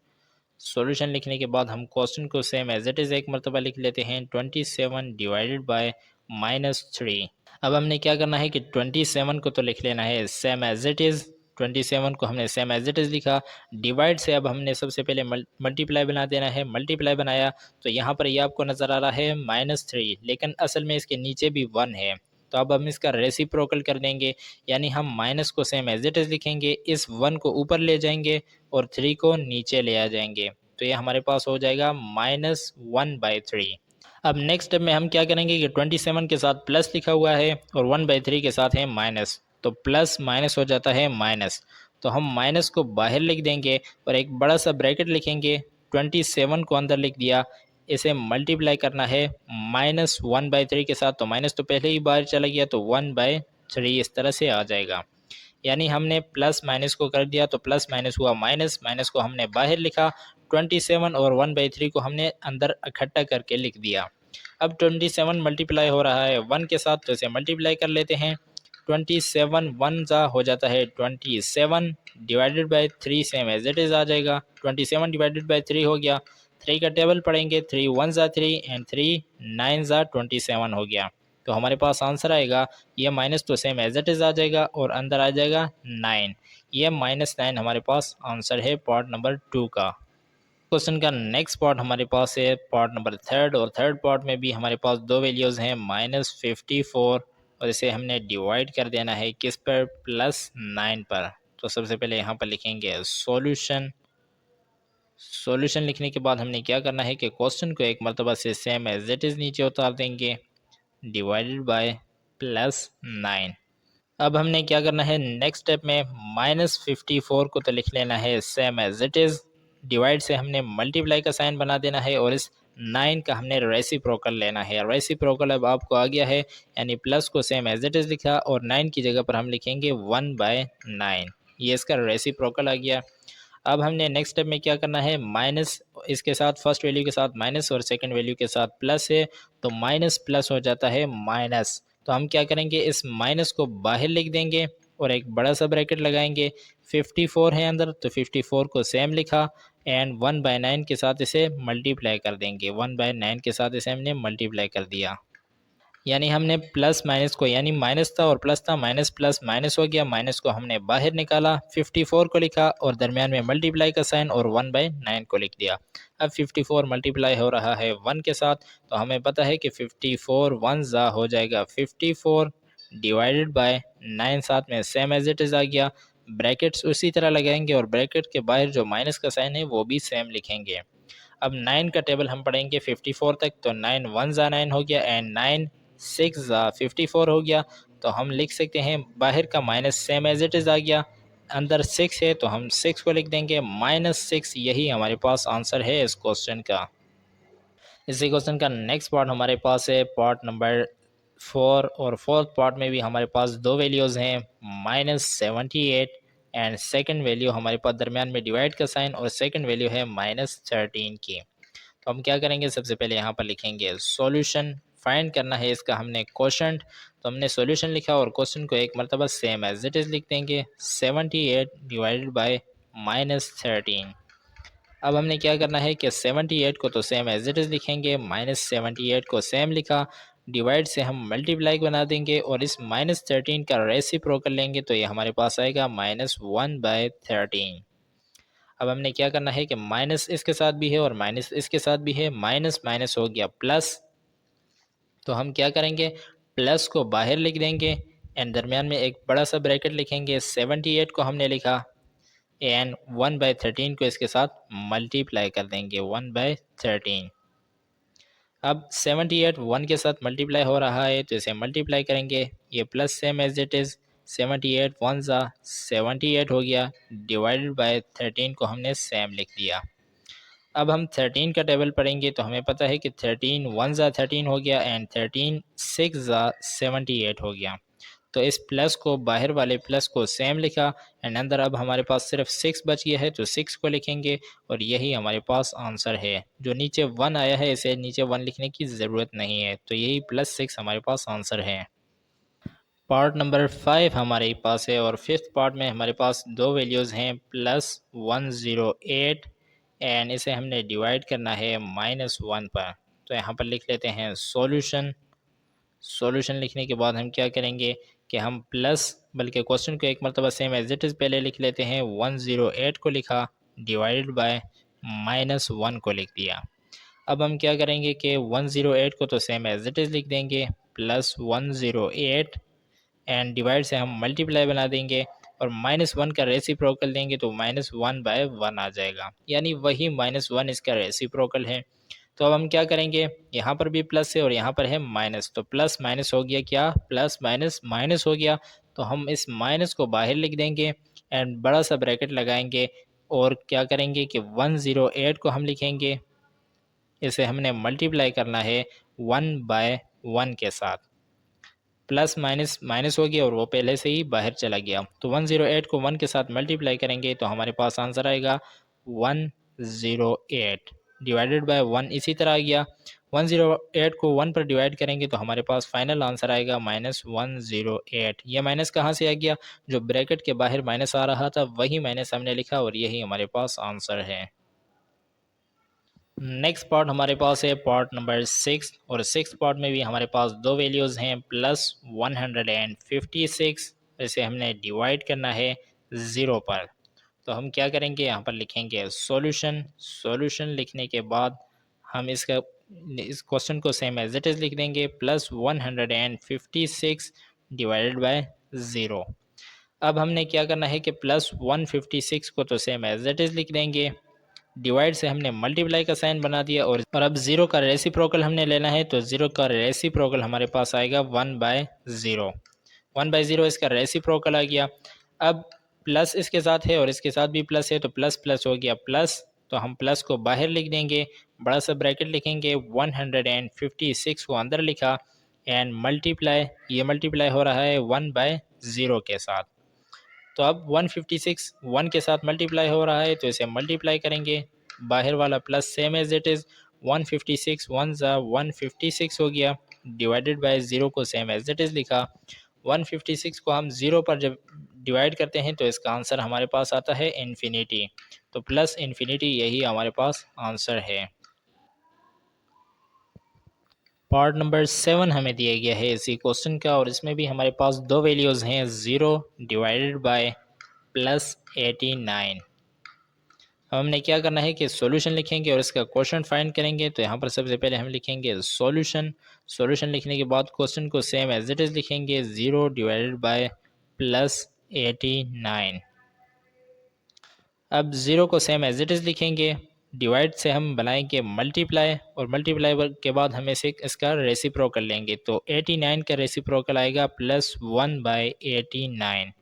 सॉल्यूशन लिखने के बाद हम क्वेश्चन को सेम एज इट इज़ एक मरतबा लिख लेते हैं, 27 डिवाइडेड बाय -3। अब हमने क्या करना है कि 27 को तो लिख लेना है सेम एज इट इज़। 27 को हमने सेम एज इट इज़ लिखा। डिवाइड से अब हमने सबसे पहले मल्टीप्लाई बना देना है। मल्टीप्लाई बनाया तो यहाँ पर ये आपको नज़र आ रहा है -3, लेकिन असल में इसके नीचे भी 1 है। तो अब हम इसका रेसिप्रोकल कर देंगे, यानी हम माइनस को सेम एज इट इज़ लिखेंगे, इस 1 को ऊपर ले जाएंगे और 3 को नीचे ले आ जाएंगे। तो ये हमारे पास हो जाएगा -1/3। अब नेक्स्ट स्टेप में हम क्या करेंगे कि 27 के साथ प्लस लिखा हुआ है और 1/3 के साथ है माइनस, तो प्लस माइनस हो जाता है माइनस। तो हम माइनस को बाहर लिख देंगे और एक बड़ा सा ब्रैकेट लिखेंगे। 27 को अंदर लिख दिया, इसे मल्टीप्लाई करना है -1/3 के साथ, तो माइनस तो पहले ही बाहर चला गया तो 1/3 इस तरह से आ जाएगा। यानी हमने प्लस माइनस को कर दिया तो प्लस माइनस हुआ माइनस, माइनस को हमने बाहर लिखा। 27 और 1/3 को हमने अंदर इकट्ठा करके लिख दिया। अब 27 मल्टीप्लाई हो रहा है 1 के साथ, तो इसे मल्टीप्लाई कर लेते हैं। 27 1 ज़ा हो जाता है 27 divided by 3 same as it is आ जाएगा। 27 डिवाइडेड बाय 3 हो गया। 3 का टेबल पढ़ेंगे, 3 1 ज़ा 3 एंड 3 9 ज़ा 27 हो गया। तो हमारे पास आंसर आएगा, ये माइनस तो सेम एज इट इज़ आ जाएगा और अंदर आ जाएगा 9। ये -9 हमारे पास आंसर है पार्ट नंबर 2 का। क्वेश्चन का नेक्स्ट पार्ट हमारे पास है पार्ट नंबर 3, और थर्ड पार्ट में भी हमारे पास दो वैल्यूज़ हैं -54 और इसे हमने डिवाइड कर देना है किस पर, +9 पर। तो सबसे पहले यहाँ पर लिखेंगे सॉल्यूशन। सॉल्यूशन लिखने के बाद हमने क्या करना है कि क्वेश्चन को एक मरतबा से सेम एज इट इज़ नीचे उतार देंगे, डिवाइडेड बाय +9। अब हमने क्या करना है नेक्स्ट स्टेप में, -54 को तो लिख लेना है same as it is. Divide से हमने मल्टीप्लाई का साइन बना देना है और इस 9 का हमने रेसिप्रोकल लेना है। रेसिप्रोकल अब आपको आ गया है, यानी प्लस को सेम एज इट इज़ लिखा और 9 की जगह पर हम लिखेंगे 1/9। ये इसका रेसिप्रोकल आ गया। अब हमने नेक्स्ट स्टेप में क्या करना है, माइनस इसके साथ फर्स्ट वैल्यू के साथ माइनस और सेकंड वैल्यू के साथ प्लस है, तो माइनस प्लस हो जाता है माइनस। तो हम क्या करेंगे, इस माइनस को बाहर लिख देंगे और एक बड़ा सा ब्रैकेट लगाएंगे। 54 है अंदर तो 54 को सेम लिखा एंड 1/9 के साथ इसे मल्टीप्लाई कर देंगे। 1/9 के साथ इसे हमने मल्टीप्लाई कर दिया। यानी हमने प्लस माइनस को, यानी माइनस था और प्लस था, माइनस प्लस माइनस हो गया, माइनस को हमने बाहर निकाला, 54 को लिखा और दरमियान में मल्टीप्लाई का साइन और 1/9 को लिख दिया। अब 54 मल्टीप्लाई हो रहा है 1 के साथ, तो हमें पता है कि 54 1 ज़ा हो जाएगा 54 डिवाइडेड बाय 9, साथ में सेम एज इट इज़ आ गया। ब्रैकेट्स उसी तरह लगाएंगे और ब्रैकेट के बाहर जो माइनस का साइन है वो भी सेम लिखेंगे। अब 9 का टेबल हम पढ़ेंगे 54 तक, तो 9 1 ज़ा 9 हो गया एंड 9 6 ज़ा 54 हो गया। तो हम लिख सकते हैं बाहर का minus same as it is आ गया, अंदर 6 है तो हम 6 को लिख देंगे -6। यही हमारे पास आंसर है इस क्वेश्चन का। इसी क्वेश्चन का नेक्स्ट पार्ट हमारे पास है पार्ट नंबर 4 और फोर्थ पार्ट में भी हमारे पास दो वैल्यूज़ हैं -78 एंड सेकंड वैल्यू हमारे पास दरमियान में डिवाइड का साइन और सेकंड वैल्यू है -13 की। तो हम क्या करेंगे, सबसे पहले यहाँ पर लिखेंगे सॉल्यूशन। फाइंड करना है इसका हमने क्वोशंट, तो हमने सॉल्यूशन लिखा और क्वेश्चन को एक मरतबा सेम एज इट इज़ लिख देंगे 78 डिवाइडेड बाय -13। अब हमने क्या करना है कि 78 को तो सेम एज इट इज़ लिखेंगे, -78 को सेम लिखा, डिवाइड से हम मल्टीप्लाई बना देंगे और इस -13 का रेसिप्रोकल लेंगे तो ये हमारे पास आएगा -1/13। अब हमने क्या करना है कि माइनस इसके साथ भी है और माइनस इसके साथ भी है, माइनस माइनस हो गया प्लस, तो हम क्या करेंगे प्लस को बाहर लिख देंगे एंड दरमियान में एक बड़ा सा ब्रैकेट लिखेंगे। 78 को हमने लिखा एंड 1/13 को इसके साथ मल्टीप्लाई कर देंगे 1/13। अब 78 1 के साथ मल्टीप्लाई हो रहा है तो इसे मल्टीप्लाई करेंगे, ये plus same as it is 78 1 ज़ा 78 हो गया, डिवाइडेड बाय 13 को हमने सेम लिख दिया। अब हम 13 का टेबल पढ़ेंगे तो हमें पता है कि 13 1 ज़ा 13 हो गया एंड 13 6 ज़ा 78 हो गया। तो इस प्लस को बाहर वाले प्लस को सेम लिखा एंड अंदर अब हमारे पास सिर्फ 6 बच गया है तो 6 को लिखेंगे और यही हमारे पास आंसर है। जो नीचे 1 आया है इसे नीचे 1 लिखने की ज़रूरत नहीं है, तो यही +6 हमारे पास आंसर है। पार्ट नंबर 5 हमारे पास है और फिफ्थ पार्ट में हमारे पास दो वैल्यूज़ हैं +108 एंड इसे हमने डिवाइड करना है -1 पर। तो यहाँ पर लिख लेते हैं सॉल्यूशन। सॉल्यूशन लिखने के बाद हम क्या करेंगे कि हम प्लस, बल्कि क्वेश्चन को एक मरतबा सेम एज इट इज़ पहले लिख लेते हैं, 108 को लिखा डिवाइडेड बाय -1 को लिख दिया। अब हम क्या करेंगे कि 108 को तो सेम एज इट इज़ लिख देंगे +108 एंड डिवाइड से हम मल्टीप्लाई बना देंगे और -1 का रेसिप्रोकल देंगे तो -1/1 आ जाएगा, यानी वही -1 इसका रेसिप्रोकल है। तो अब हम क्या करेंगे, यहाँ पर भी प्लस है और यहाँ पर है माइनस, तो प्लस माइनस हो गया, क्या प्लस माइनस माइनस हो गया, तो हम इस माइनस को बाहर लिख देंगे एंड बड़ा सा ब्रैकेट लगाएंगे और क्या करेंगे कि 108 को हम लिखेंगे, इसे हमने मल्टीप्लाई करना है 1/1 के साथ। प्लस माइनस माइनस हो गया और वो पहले से ही बाहर चला गया, तो 108 को 1 के साथ मल्टीप्लाई करेंगे तो हमारे पास आंसर आएगा 108 डिवाइडेड बाय 1। इसी तरह आ गया 108 को 1 पर डिवाइड करेंगे तो हमारे पास फाइनल आंसर आएगा -108। ये माइनस कहाँ से आ गया, जो ब्रैकेट के बाहर माइनस आ रहा था वही माइनस हमने लिखा और यही हमारे पास आंसर है। नेक्स्ट पार्ट हमारे पास है पार्ट नंबर 6 और सिक्स पार्ट में भी हमारे पास दो वैल्यूज़ हैं +156, इसे हमने डिवाइड करना है 0 पर। तो हम क्या करेंगे, यहाँ पर लिखेंगे सॉल्यूशन। सॉल्यूशन लिखने के बाद हम इस क्वेश्चन को सेम एज इट इज़ लिख देंगे +156 डिवाइडेड बाय 0। अब हमने क्या करना है कि +156 को तो सेम एज इट इज़ लिख देंगे, डिवाइड से हमने मल्टीप्लाई का साइन बना दिया और अब 0 का रेसिप्रोकल हमने लेना है, तो 0 का रेसिप्रोकल हमारे पास आएगा 1/0। 1/0 इसका रेसिप्रोकल आ गया। अब प्लस इसके साथ है और इसके साथ भी प्लस है तो प्लस प्लस हो गया प्लस, तो हम प्लस को बाहर लिख देंगे, बड़ा सा ब्रैकेट लिखेंगे, 156 को अंदर लिखा एंड मल्टीप्लाई, ये मल्टीप्लाई हो रहा है 1/0 के साथ। तो अब 156 1 के साथ मल्टीप्लाई हो रहा है तो इसे मल्टीप्लाई करेंगे, बाहर वाला plus same as it is 156 1 ज़ा 156 हो गया, डिवाइडेड बाय 0 को सेम एज इट इज़ लिखा। 156 को हम 0 पर जब डिवाइड करते हैं तो इसका आंसर हमारे पास आता है इन्फिनिटी। तो प्लस इन्फिनिटी यही हमारे पास आंसर है। पार्ट नंबर 7 हमें दिया गया है इसी क्वेश्चन का, और इसमें भी हमारे पास दो वैल्यूज़ हैं, 0 डिवाइडेड बाय +89। हमने क्या करना है कि सॉल्यूशन लिखेंगे और इसका क्वेश्चन फाइंड करेंगे। तो यहाँ पर सबसे पहले हम लिखेंगे सॉल्यूशन। सॉल्यूशन लिखने के बाद क्वेश्चन को सेम एज इट इज़ लिखेंगे, 0 डिवाइडेड बाय +89। अब 0 को सेम एज इट इज़ लिखेंगे, डिवाइड से हम बनाएंगे मल्टीप्लाई, और मल्टीप्लाई के बाद हम इसे इसका रेसिप्रोकल लेंगे। तो 89 का रेसिप्रोकल आएगा +1/89।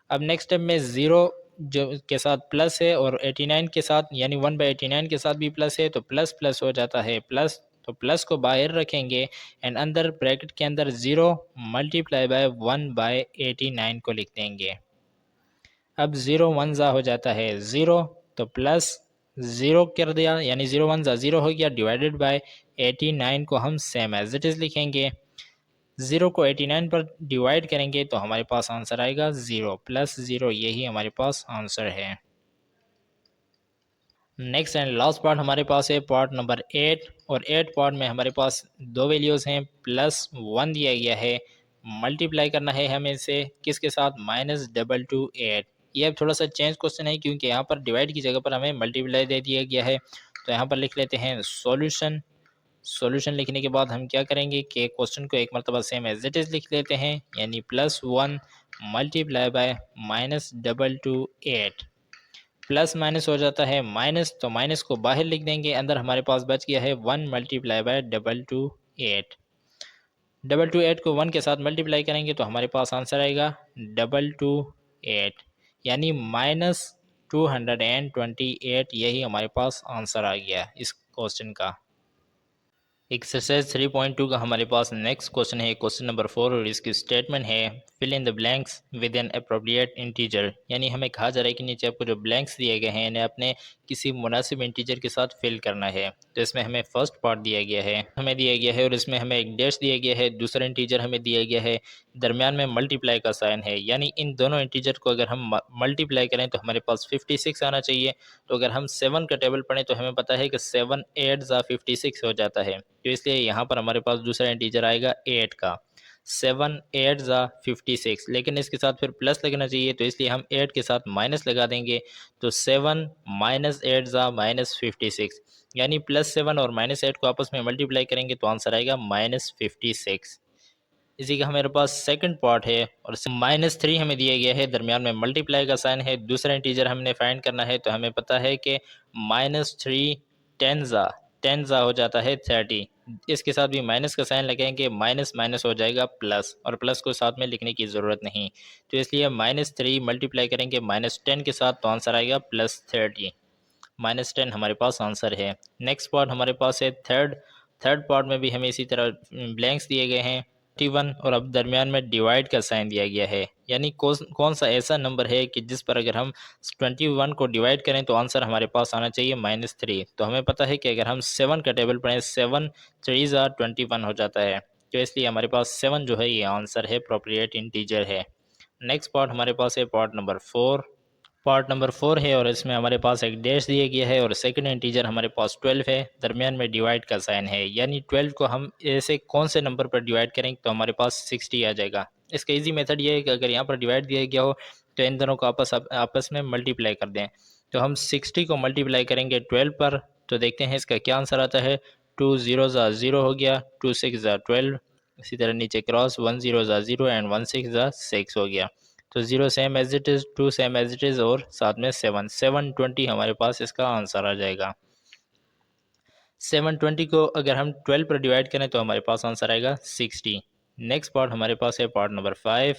अब नेक्स्ट स्टेप में 0 जो के साथ प्लस है और 89 के साथ यानी 1/89 के साथ भी प्लस है, तो प्लस प्लस हो जाता है प्लस। तो प्लस को बाहर रखेंगे एंड अंदर ब्रैकेट के अंदर 0 मल्टीप्लाई बाय 1/89 को लिख देंगे। अब 0 1 ज़ा हो जाता है 0, तो प्लस 0 कर दिया यानी 0 1 ज़ा 0 हो गया, डिवाइडेड बाय 89 को हम सेम एज इट इज़ लिखेंगे। 0 को 89 पर डिवाइड करेंगे तो हमारे पास आंसर आएगा 0 + 0, यही हमारे पास आंसर है। नेक्स्ट एंड लास्ट पार्ट हमारे पास है पार्ट नंबर 8, और 8 पार्ट में हमारे पास दो वैल्यूज़ हैं, +1 दिया गया है, मल्टीप्लाई करना है हमें इसे किसके साथ, -228। ये अब थोड़ा सा चेंज क्वेश्चन है क्योंकि यहाँ पर डिवाइड की जगह पर हमें मल्टीप्लाई दे दिया गया है। तो यहाँ पर लिख लेते हैं सॉल्यूशन। सॉल्यूशन लिखने के बाद हम क्या करेंगे कि क्वेश्चन को एक मरतबा सेम एज इट इज़ लिख लेते हैं, यानी +1 मल्टीप्लाई बाय -228। प्लस माइनस हो जाता है माइनस, तो माइनस को बाहर लिख देंगे, अंदर हमारे पास बच गया है 1 मल्टीप्लाई बाय 228। 228 को 1 के साथ मल्टीप्लाई करेंगे तो हमारे पास आंसर आएगा 228, यानी -228, यही हमारे पास आंसर आ गया इस क्वेश्चन का। एक्सरसाइज 3.2 का हमारे पास नेक्स्ट क्वेश्चन है, क्वेश्चन नंबर 4, और इसकी स्टेटमेंट है fill in the blanks with an appropriate integer. यानी हमें कहा जा रहा है कि नीचे आपको जो ब्लैंक्स दिए गए हैं इन्हें अपने किसी मुनासिब इंटीजर के साथ फिल करना है। तो इसमें हमें फर्स्ट पार्ट दिया गया है और इसमें हमें एक डैश दिया गया है, दूसरा इंटीजर हमें दिया गया है, दरमियान में मल्टीप्लाई का साइन है, यानी इन दोनों इंटीजर को अगर हम मल्टीप्लाई करें तो हमारे पास 56 आना चाहिए। तो अगर हम 7 का टेबल पढ़ें तो हमें पता है कि 7 8 ज़ा 56 हो जाता है, तो इसलिए यहाँ पर हमारे पास दूसरा इंटीजर आएगा 8 का, 7 8 ज़ा 56, लेकिन इसके साथ फिर प्लस लगना चाहिए, तो इसलिए हम 8 के साथ माइनस लगा देंगे। तो 7 -8 ज़ा -56, यानी +7 और -8 को आपस में मल्टीप्लाई करेंगे तो आंसर आएगा -56। इसी का हमारे पास सेकंड पार्ट है, और -3 हमें दिया गया है, दरमियान में मल्टीप्लाई का साइन है, दूसरा इंटीजर हमने फाइंड करना है। तो हमें पता है कि -3 10 ज़ा हो जाता है 30, इसके साथ भी माइनस का साइन लगाएंगे, माइनस माइनस हो जाएगा प्लस, और प्लस को साथ में लिखने की ज़रूरत नहीं। तो इसलिए -3 मल्टीप्लाई करेंगे -10 के साथ तो आंसर आएगा +30, -10 हमारे पास आंसर है। नेक्स्ट पार्ट हमारे पास है थर्ड। थर्ड पार्ट में भी हमें इसी तरह ब्लैंक्स दिए गए हैं 21, और अब दरमियान में डिवाइड का साइन दिया गया है, यानी कौन सा ऐसा नंबर है कि जिस पर अगर हम 21 को डिवाइड करें तो आंसर हमारे पास आना चाहिए -3। तो हमें पता है कि अगर हम 7 का टेबल पढ़ें, 7 3 ज़ा 21 हो जाता है, तो इसलिए हमारे पास 7 जो है ये आंसर है, अप्रोप्रिएट इंटीजर है। नेक्स्ट पार्ट हमारे पास है पार्ट नंबर 4। पार्ट नंबर 4 है और इसमें हमारे पास एक डैश दिया गया है, और सेकंड इंटीजर हमारे पास 12 है, दरमियान में डिवाइड का साइन है, यानी 12 को हम ऐसे कौन से नंबर पर डिवाइड करें तो हमारे पास 60 आ जाएगा। इसका इजी मेथड ये है कि अगर यहाँ पर डिवाइड दिया गया हो तो इन दोनों को आपस में मल्टीप्लाई कर दें। तो हम 60 को मल्टीप्लाई करेंगे 12 पर, तो देखते हैं इसका क्या आंसर आता है। 2 0 ज़ा 0 हो गया, 2 6 ज़ा 12, इसी तरह नीचे क्रॉस 1 0 ज़ा 0 एंड 1 6 ज़ा 6 हो गया। तो 0 same as it is, 2 same as it is, और साथ में 7 720 हमारे पास इसका आंसर आ जाएगा। 720 को अगर हम 12 पर डिवाइड करें तो हमारे पास आंसर आएगा 60। नेक्स्ट पार्ट हमारे पास है पार्ट नंबर 5।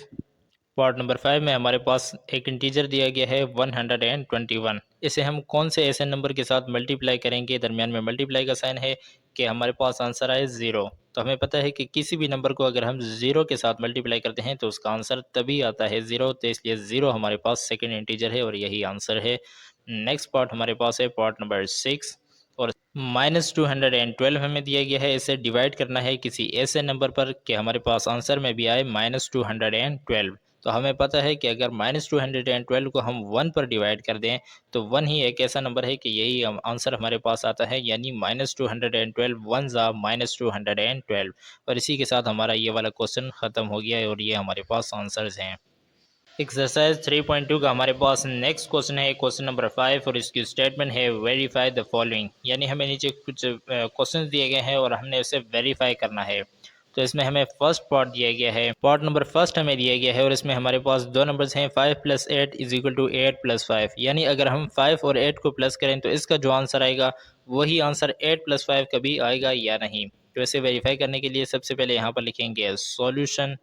पार्ट नंबर 5 में हमारे पास एक इंटीजर दिया गया है 121। इसे हम कौन से ऐसे नंबर के साथ मल्टीप्लाई करेंगे, दरमियान में मल्टीप्लाई का साइन है, कि हमारे पास आंसर आए 0। तो हमें पता है कि किसी भी नंबर को अगर हम 0 के साथ मल्टीप्लाई करते हैं तो उसका आंसर तभी आता है 0, तो इसलिए 0 हमारे पास सेकेंड इंटीजर है और यही आंसर है। नेक्स्ट पार्ट हमारे पास है पार्ट नंबर 6, और -212 हमें दिया गया है, इसे डिवाइड करना है किसी ऐसे नंबर पर कि हमारे पास आंसर में भी आए -212। तो हमें पता है कि अगर -212 को हम 1 पर डिवाइड कर दें तो 1 ही एक ऐसा नंबर है कि यही आंसर हमारे पास आता है, यानी -212 वन ज़ा -212। और इसी के साथ हमारा ये वाला क्वेश्चन ख़त्म हो गया है और ये हमारे पास आंसर्स हैं। एक्सरसाइज 3.2 का हमारे पास नेक्स्ट क्वेश्चन है, क्वेश्चन नंबर 5, और इसकी स्टेटमेंट है वेरीफाई द फॉलोइंग, यानी हमें नीचे कुछ क्वेश्चंस दिए गए हैं और हमने उसे वेरीफाई करना है। तो इसमें हमें फर्स्ट पार्ट दिया गया है, पार्ट नंबर फर्स्ट हमें दिया गया है और इसमें हमारे पास दो नंबर्स हैं, 5 + 8 = 8 + 5, यानी अगर हम 5 और 8 को प्लस करें तो इसका जो आंसर आएगा वही आंसर 8 + 5 का भी आएगा या नहीं। तो इसे वेरीफाई करने के लिए सबसे पहले यहाँ पर लिखेंगे सॉल्यूशन।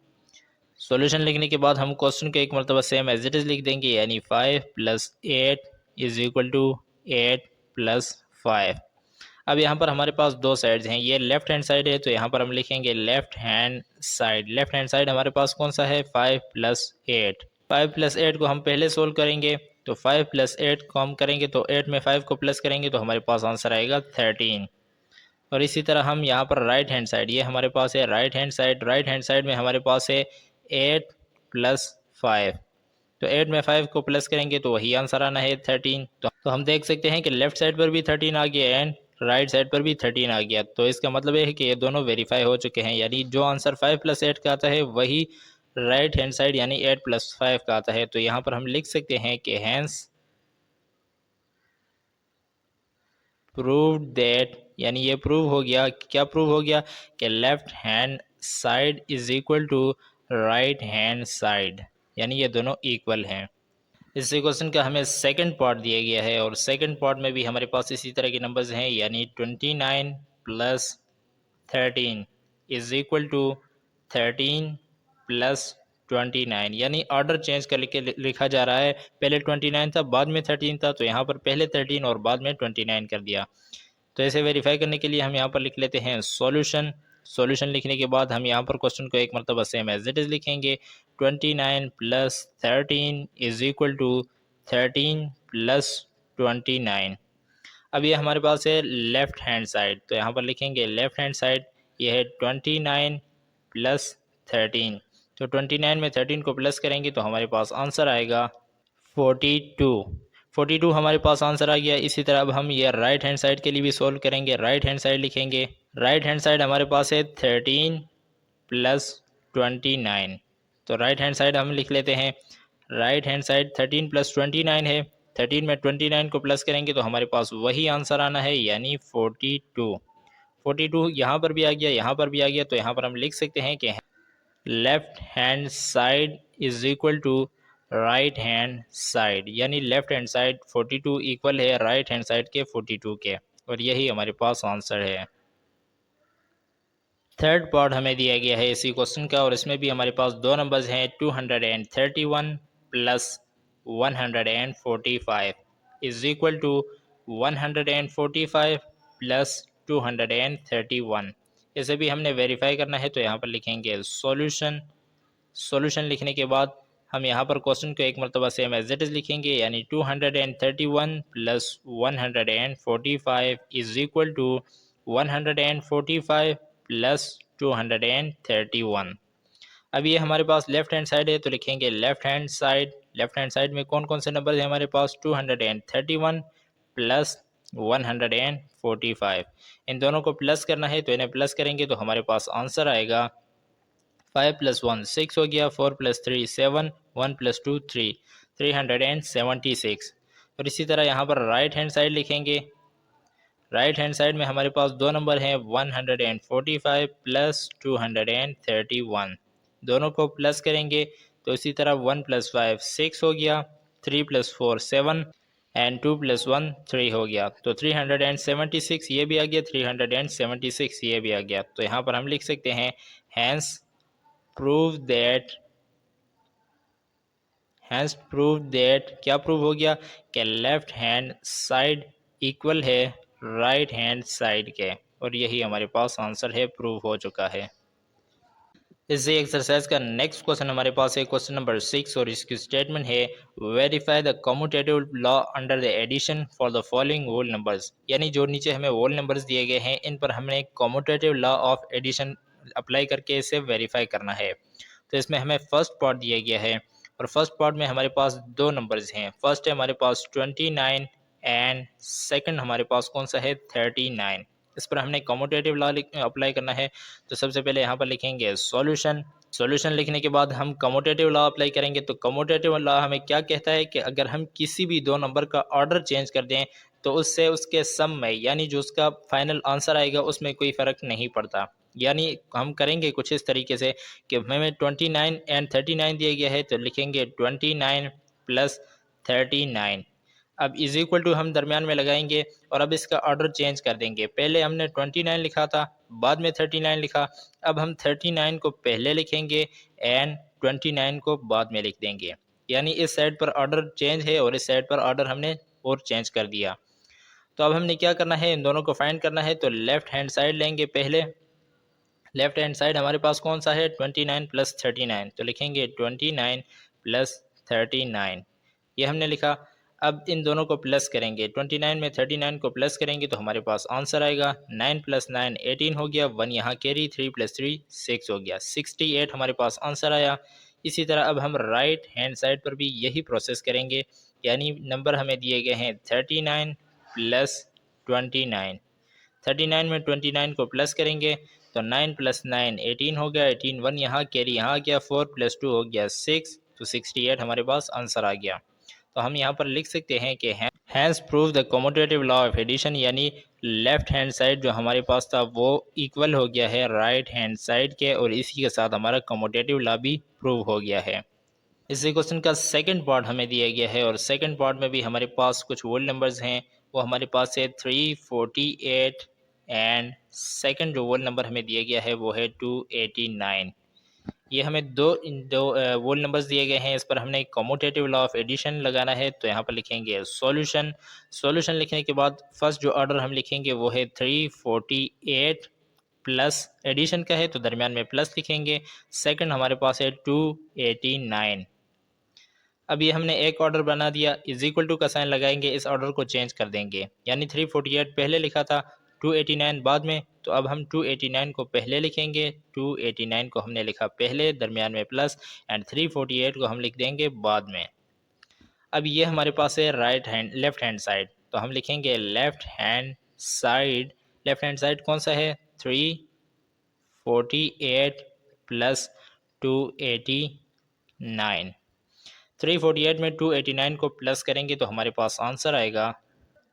सॉल्यूशन लिखने के बाद हम क्वेश्चन को एक मरतबा सेम एज इट इज़ लिख देंगे, यानी 5 + 8 = 8 + 5। अब यहाँ पर हमारे पास दो साइड्स हैं, ये लेफ्ट हैंड साइड है तो यहाँ पर हम लिखेंगे left hand side. Left hand side हमारे पास कौन सा है, 5 + 8। 5 + 8 को हम पहले सोल्व करेंगे, तो 5 + 8 को हम करेंगे तो 8 में 5 को प्लस करेंगे तो हमारे पास आंसर आएगा 13। और इसी तरह हम यहाँ पर राइट हैंड साइड, ये हमारे पास है right hand side. Right hand side में हमारे पास है 8 + 5, तो 8 में 5 को प्लस करेंगे तो वही आंसर आना है 13। तो हम देख सकते हैं कि लेफ्ट साइड पर भी 13 आ गया एंड राइट साइड पर भी 13 आ गया। तो इसका मतलब ये है कि ये दोनों वेरीफाई हो चुके हैं, यानी जो आंसर 5 + 8 का आता है वही राइट हैंड साइड यानी 8 + 5 का आता है। तो यहाँ पर हम लिख सकते हैं कि हैंस प्रूव्ड दैट, यानी ये प्रूव हो गया, क्या प्रूव हो गया कि left hand side = right hand side, यानी ये दोनों इक्वल हैं। इस क्वेश्चन का हमें सेकंड पार्ट दिया गया है और सेकंड पार्ट में भी हमारे पास इसी तरह के नंबर्स हैं, यानी 29 + 13 = 13 + 29, यानी ऑर्डर चेंज करके लिखा जा रहा है, पहले 29 था बाद में 13 था, तो यहाँ पर पहले 13 और बाद में 29 कर दिया। तो इसे वेरीफाई करने के लिए हम यहाँ पर लिख लेते हैं सॉल्यूशन। सॉल्यूशन लिखने के बाद हम यहाँ पर क्वेश्चन को एक मरतबा सेम एज इट इज़ लिखेंगे, 29 + 13 = 13 + 29। अब ये हमारे पास है लेफ्ट हैंड साइड, तो यहाँ पर लिखेंगे लेफ्ट हैंड साइड, ये है 29 + 13। तो 29 में 13 को प्लस करेंगे तो हमारे पास आंसर आएगा 42। 42 हमारे पास आंसर आ गया। इसी तरह अब हम ये राइट हैंड साइड के लिए भी सॉल्व करेंगे। राइट हैंड साइड लिखेंगे, राइट हैंड साइड हमारे पास है 13 + 29। तो राइट हैंड साइड हम लिख लेते हैं, राइट हैंड साइड 13 + 29 है, 13 में 29 को प्लस करेंगे तो हमारे पास वही आंसर आना है, यानी 42। 42 यहाँ पर भी आ गया, यहाँ पर भी आ गया, तो यहाँ पर हम लिख सकते हैं कि left hand side = right hand side, यानी लेफ्ट हैंड साइड 42 इक्वल है राइट हैंड साइड के 42 के, और यही हमारे पास आंसर है। थर्ड पार्ट हमें दिया गया है इसी क्वेश्चन का और इसमें भी हमारे पास दो नंबर्स हैं, 231 + 145 = 145 + 231। इसे भी हमने वेरीफाई करना है, तो यहाँ पर लिखेंगे सॉल्यूशन। सॉल्यूशन लिखने के बाद हम यहाँ पर क्वेश्चन को एक मरतबा सेम एज इट इज़ लिखेंगे, यानी 231 + 145 = 145 + 231। अब ये हमारे पास लेफ्ट हैंड साइड है तो लिखेंगे left hand side. Left hand side में कौन कौन से नंबर हैं हमारे पास, 231 + 145। इन दोनों को प्लस करना है तो इन्हें प्लस करेंगे तो हमारे पास आंसर आएगा 5 + 1 6 हो गया, 4 + 3 7, 1 + 2 3, 376। और इसी तरह यहाँ पर राइट हैंड साइड लिखेंगे। राइट हैंड साइड में हमारे पास दो नंबर हैं, 145 + 231। दोनों को प्लस करेंगे तो इसी तरह 1 + 5 6 हो गया, 3 + 4 7 एंड 2 + 1 3 हो गया, तो 376 ये भी आ गया, 376 ये भी आ गया। तो यहाँ पर हम लिख सकते हैं hence prove that, hence prove that, क्या प्रूव हो गया कि लेफ्ट हैंड साइड इक्वल है राइट हैंड साइड के, और यही हमारे पास आंसर है, प्रूव हो चुका है। इसी एक्सरसाइज का नेक्स्ट क्वेश्चन हमारे पास है क्वेश्चन नंबर 6 और इसकी स्टेटमेंट है verify the commutative law under the addition for the following whole numbers, यानी जो नीचे हमें होल नंबर्स दिए गए हैं इन पर हमने commutative law of addition apply करके इसे वेरीफाई करना है। तो इसमें हमें फर्स्ट पार्ट दिया गया है, और फर्स्ट पार्ट में हमारे पास दो नंबर्स हैं। फर्स्ट है हमारे पास 29 एंड सेकंड हमारे पास कौन सा है 39। इस पर हमने कम्यूटेटिव लॉ अप्लाई करना है। तो सबसे पहले यहाँ पर लिखेंगे सॉल्यूशन। सॉल्यूशन लिखने के बाद हम कम्यूटेटिव लॉ अप्लाई करेंगे। तो कम्यूटेटिव लॉ हमें क्या कहता है कि अगर हम किसी भी दो नंबर का ऑर्डर चेंज कर दें तो उससे उसके सम में यानी जो उसका फाइनल आंसर आएगा उसमें कोई फ़र्क नहीं पड़ता। यानी हम करेंगे कुछ इस तरीके से कि हमें 29 एंड 39 दिया गया है तो लिखेंगे 29 प्लस 39। अब इज इक्वल टू हम दरमियान में लगाएंगे और अब इसका ऑर्डर चेंज कर देंगे। पहले हमने 29 लिखा था, बाद में 39 लिखा। अब हम 39 को पहले लिखेंगे एंड 29 को बाद में लिख देंगे। यानी इस साइड पर ऑर्डर चेंज है और इस साइड पर ऑर्डर हमने और चेंज कर दिया। तो अब हमने क्या करना है, इन दोनों को फाइंड करना है। तो लेफ्ट हैंड साइड लेंगे पहले। लेफ्ट हैंड साइड हमारे पास कौन सा है 29 प्लस 39। तो लिखेंगे 29 प्लस 39, ये हमने लिखा। अब इन दोनों को प्लस करेंगे, 29 में 39 को प्लस करेंगे तो हमारे पास आंसर आएगा 9 प्लस 9 18 हो गया, 1 यहाँ कैरी, 3 प्लस 3 6 हो गया, 68 हमारे पास आंसर आया। इसी तरह अब हम राइट हैंड साइड पर भी यही प्रोसेस करेंगे। यानी नंबर हमें दिए गए हैं 39 प्लस 29। 39 में 29 को प्लस करेंगे तो 9 प्लस 9 18 हो गया, 18 1 यहाँ कैरी यहाँ आ गया, 4 प्लस 2 हो गया 6, तो 68 हमारे पास आंसर आ गया। तो हम यहाँ पर लिख सकते हैं कि hence prove the commutative law of addition, यानी लेफ्ट हैंड साइड जो हमारे पास था वो इक्वल हो गया है राइट हैंड साइड के, और इसी के साथ हमारा कम्यूटेटिव लॉ भी प्रूव हो गया है। इसी क्वेश्चन का सेकंड पार्ट हमें दिया गया है और सेकंड पार्ट में भी हमारे पास कुछ होल नंबर्स हैं। वो हमारे पास है 348 एंड सेकंड जो होल नंबर हमें दिया गया है वो है 289। ये हमें दो वोल नंबर्स दिए गए हैं। इस पर हमने कम्यूटेटिव लॉ ऑफ एडिशन लगाना है। तो यहाँ पर लिखेंगे सॉल्यूशन। सॉल्यूशन लिखने के बाद फर्स्ट जो ऑर्डर हम लिखेंगे वो है 348 प्लस एडिशन का है तो दरमियान में प्लस लिखेंगे। सेकंड हमारे पास है 289। अब ये हमने एक ऑर्डर बना दिया, इज इक्वल टू का साइन लगाएंगे, इस ऑर्डर को चेंज कर देंगे। यानी 348 पहले लिखा था, 289 बाद में। तो अब हम 289 को पहले लिखेंगे, 289 को हमने लिखा पहले, दरमियान में प्लस, एंड 348 को हम लिख देंगे बाद में। अब ये हमारे पास है right hand left hand side. तो हम लिखेंगे left hand side. Left hand side कौन सा है 348 प्लस 289। 348 में 289 को प्लस करेंगे तो हमारे पास आंसर आएगा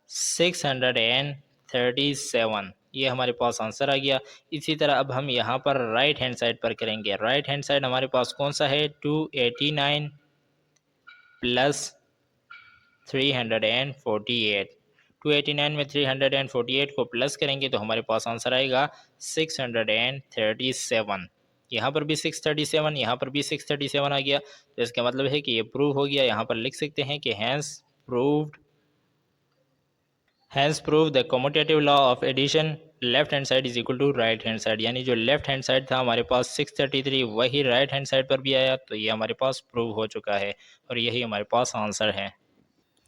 637। ये हमारे पास आंसर आ गया। इसी तरह अब हम यहाँ पर राइट हैंड साइड पर करेंगे। राइट हैंड साइड हमारे पास कौन सा है 289 प्लस 348। 289 में 348 को प्लस करेंगे तो हमारे पास आंसर आएगा 637। यहाँ पर भी 637, यहाँ पर भी 637 आ गया। तो इसका मतलब है कि ये प्रूव हो गया। यहाँ पर लिख सकते हैं कि hence prove the commutative law of addition, left hand side is equal to right hand side. यानी जो लेफ्ट हैंड साइड था हमारे पास 633 वही राइट हैंड साइड पर भी आया। तो ये हमारे पास प्रूव हो चुका है और यही हमारे पास आंसर है।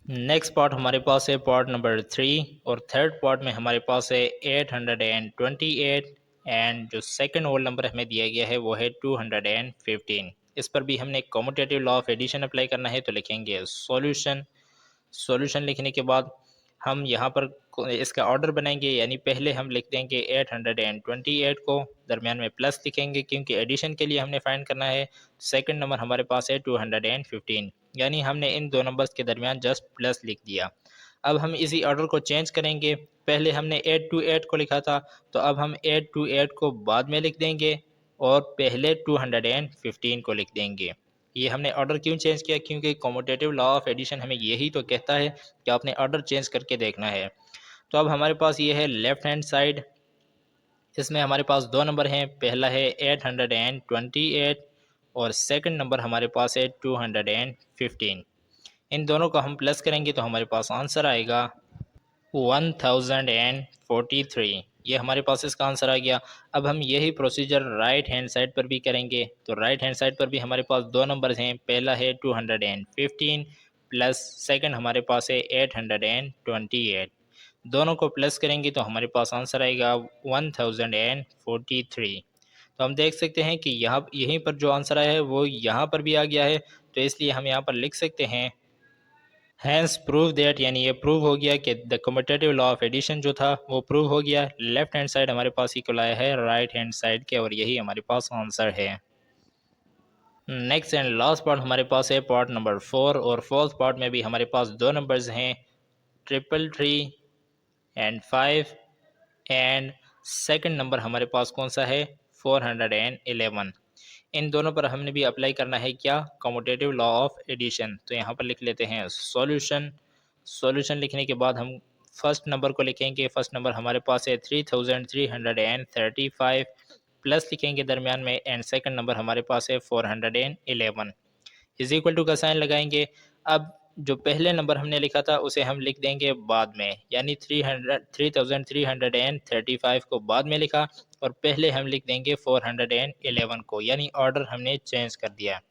नेक्स्ट पार्ट हमारे पास है पार्ट नंबर 3 और थर्ड पार्ट में हमारे पास है 828 एंड जो सेकंड होल नंबर हमें दिया गया है वो है 215। इस पर भी हमने commutative law of addition apply करना है। तो लिखेंगे सॉल्यूशन। सॉल्यूशन लिखने के बाद हम यहाँ पर इसका ऑर्डर बनाएंगे। यानी पहले हम लिख देंगे 828 को, दरमियान में प्लस लिखेंगे क्योंकि एडिशन के लिए हमने फाइंड करना है। सेकंड नंबर हमारे पास है 215, यानी हमने इन दो नंबर्स के दरमियान जस्ट प्लस लिख दिया। अब हम इसी ऑर्डर को चेंज करेंगे। पहले हमने 828 को लिखा था तो अब हम 828 को बाद में लिख देंगे और पहले 215 को लिख देंगे। ये हमने ऑर्डर क्यों चेंज किया, क्योंकि कम्यूटेटिव लॉ ऑफ एडिशन हमें यही तो कहता है कि आपने ऑर्डर चेंज करके देखना है। तो अब हमारे पास ये है लेफ्ट हैंड साइड। इसमें हमारे पास दो नंबर हैं, पहला है 828 और सेकंड नंबर हमारे पास है 215। इन दोनों को हम प्लस करेंगे तो हमारे पास आंसर आएगा 1043। ये हमारे पास इसका आंसर आ गया। अब हम यही प्रोसीजर राइट हैंड साइड पर भी करेंगे। तो राइट हैंड साइड पर भी हमारे पास दो नंबर्स हैं, पहला है 215 प्लस सेकंड हमारे पास है 828। दोनों को प्लस करेंगे तो हमारे पास आंसर आएगा 1043। तो हम देख सकते हैं कि यहाँ यहीं पर जो आंसर आया है वो यहाँ पर भी आ गया है। तो इसलिए हम यहाँ पर लिख सकते हैं हैंस प्रूव दैट, यानी ये प्रूव हो गया कि the commutative law of addition जो था वो प्रूव हो गया। लेफ्ट हैंड साइड हमारे पास इक्वल आया है राइट हैंड साइड के, और यही हमारे पास आंसर है। नेक्स्ट एंड लास्ट पार्ट हमारे पास है पार्ट नंबर 4, और फोर्थ पार्ट में भी हमारे पास दो नंबर्स हैं 333 एंड 5, एंड सेकंड नंबर हमारे पास कौन सा है 411। इन दोनों पर हमने भी अप्लाई करना है क्या कम्यूटेटिव लॉ ऑफ एडिशन। तो यहाँ पर लिख लेते हैं सॉल्यूशन। सॉल्यूशन लिखने के बाद हम फर्स्ट नंबर को लिखेंगे। फर्स्ट नंबर हमारे पास है 3335 प्लस लिखेंगे दरमियान में, एंड सेकंड नंबर हमारे पास है 411 इज इक्वल टू का साइन लगाएंगे। अब जो पहले नंबर हमने लिखा था उसे हम लिख देंगे बाद में, यानी 3335 को बाद में लिखा, और पहले हम लिख देंगे 411 को, यानी ऑर्डर हमने चेंज कर दिया।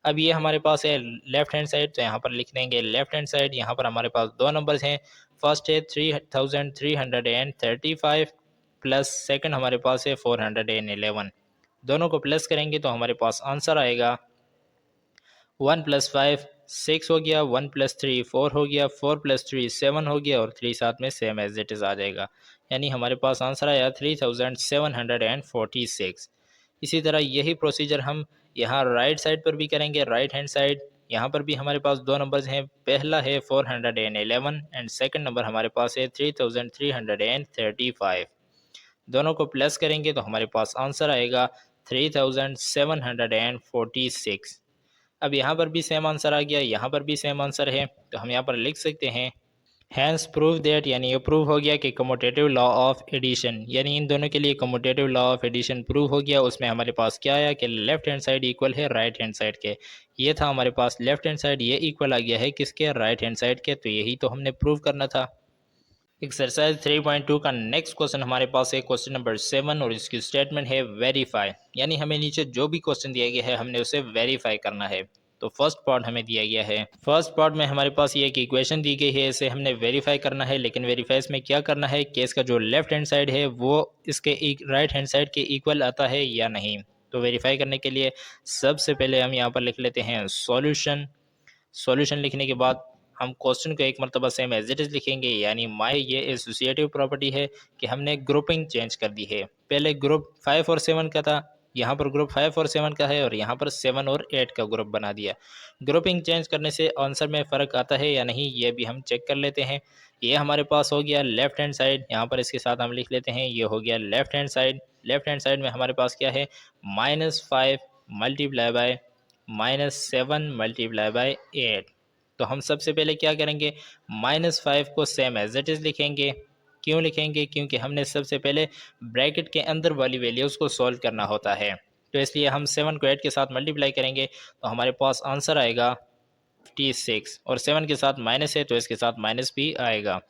अब ये हमारे पास है लेफ्ट हैंड साइड, तो यहाँ पर लिख देंगे लेफ्ट हैंड साइड। यहाँ पर हमारे पास दो नंबर्स हैं, फर्स्ट है 3335 प्लस सेकंड हमारे पास है 411। दोनों को प्लस करेंगे तो हमारे पास आंसर आएगा 1 + 5 6 हो गया, 1 + 3 4 हो गया, 4 + 3 7 हो गया, और 3 साथ में सेम एज इट इज़ आ जाएगा। यानी हमारे पास आंसर आया 3746। इसी तरह यही प्रोसीजर हम यहाँ राइट साइड पर भी करेंगे, राइट हैंड साइड। यहाँ पर भी हमारे पास दो नंबर्स हैं, पहला है 411 एंड सेकंड नंबर हमारे पास है 3335। दोनों को प्लस करेंगे तो हमारे पास आंसर आएगा 3746। अब यहाँ पर भी सेम आंसर आ गया, यहाँ पर भी सेम आंसर है, तो हम यहाँ पर लिख सकते हैं हैंस प्रूव दैट, यानी ये प्रूव हो गया कि कम्यूटेटिव लॉ ऑफ एडिशन, यानी इन दोनों के लिए commutative law of addition prove हो गया। उसमें हमारे पास क्या आया कि लेफ्ट हैंड साइड इक्वल है राइट हैंड साइड के। ये था हमारे पास लेफ्ट हैंड साइड, ये इक्वल आ गया है किसके राइट हैंड साइड के, तो यही तो हमने प्रूव करना था। एक्सरसाइज 3.2 का नेक्स्ट क्वेश्चन हमारे पास है क्वेश्चन नंबर 7, और इसकी स्टेटमेंट है वेरीफाई, यानी हमें नीचे जो भी क्वेश्चन दिया गया है हमने उसे वेरीफाई करना है। तो फर्स्ट पार्ट हमें दिया गया है, फर्स्ट पार्ट में हमारे पास ये एक इक्वेशन दी गई है, इसे हमने वेरीफाई करना है। लेकिन वेरीफाई में क्या करना है कि इसका जो लेफ्ट हैंड साइड है वो इसके राइट हैंड साइड के इक्वल आता है या नहीं। तो वेरीफाई करने के लिए सबसे पहले हम यहाँ पर लिख लेते हैं सॉल्यूशन। सॉल्यूशन लिखने के बाद हम क्वेश्चन को एक मरतबा सेम एज इट इज़ लिखेंगे, यानी माई ये एसोसिएटिव प्रॉपर्टी है कि हमने ग्रुपिंग चेंज कर दी है। पहले ग्रुप 5 और 7 का था, यहाँ पर ग्रुप 5 और 7 का है, और यहाँ पर 7 और 8 का ग्रुप बना दिया। ग्रुपिंग चेंज करने से आंसर में फ़र्क आता है या नहीं, ये भी हम चेक कर लेते हैं। ये हमारे पास हो गया लेफ्ट हैंड साइड, यहाँ पर इसके साथ हम लिख लेते हैं ये हो गया left hand side. Left hand side में हमारे पास क्या है -5 मल्टीप्लाई बाय -7 मल्टीप्लाई बाय 8। तो हम सबसे पहले क्या करेंगे -5 को सेम एज इट इज़ लिखेंगे। क्यों लिखेंगे? क्योंकि हमने सबसे पहले ब्रैकेट के अंदर वाली वैल्यूज़ को सॉल्व करना होता है। तो इसलिए हम 7 को 8 के साथ मल्टीप्लाई करेंगे तो हमारे पास आंसर आएगा 56, और 7 के साथ माइनस है तो इसके साथ माइनस भी आएगा।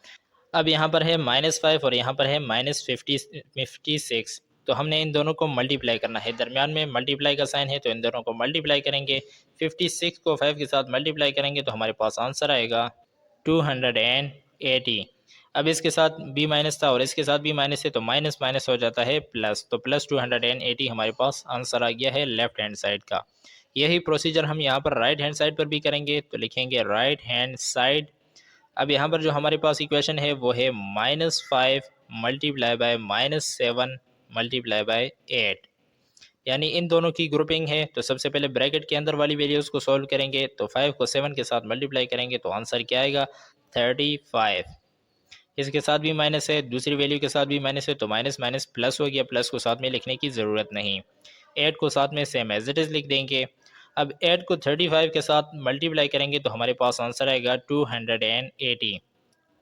अब यहाँ पर है -5 और यहाँ पर है -56, तो हमने इन दोनों को मल्टीप्लाई करना है। दरमियान में मल्टीप्लाई का साइन है तो इन दोनों को मल्टीप्लाई करेंगे। 56 को 5 के साथ मल्टीप्लाई करेंगे तो हमारे पास आंसर आएगा 280। अब इसके साथ बी माइनस था और इसके साथ भी माइनस है तो माइनस माइनस हो जाता है प्लस, तो प्लस 280 हमारे पास आंसर आ गया है लेफ्ट हैंड साइड का। यही प्रोसीजर हम यहाँ पर राइट हैंड साइड पर भी करेंगे, तो लिखेंगे राइट हैंड साइड। अब यहाँ पर जो हमारे पास इक्वेशन है वो है -5 मल्टीप्लाई बाय -7 मल्टीप्लाई बाय 8, यानी इन दोनों की ग्रुपिंग है। तो सबसे पहले ब्रैकेट के अंदर वाली वैल्यूज़ को सॉल्व करेंगे, तो 5 को 7 के साथ मल्टीप्लाई करेंगे तो आंसर क्या आएगा 35। इसके साथ भी माइनस है, दूसरी वैल्यू के साथ भी माइनस है, तो माइनस माइनस प्लस हो गया, प्लस को साथ में लिखने की ज़रूरत नहीं। 8 को साथ में सेम एज इट इज़ लिख देंगे। अब 8 को 35 के साथ मल्टीप्लाई करेंगे तो हमारे पास आंसर आएगा 280।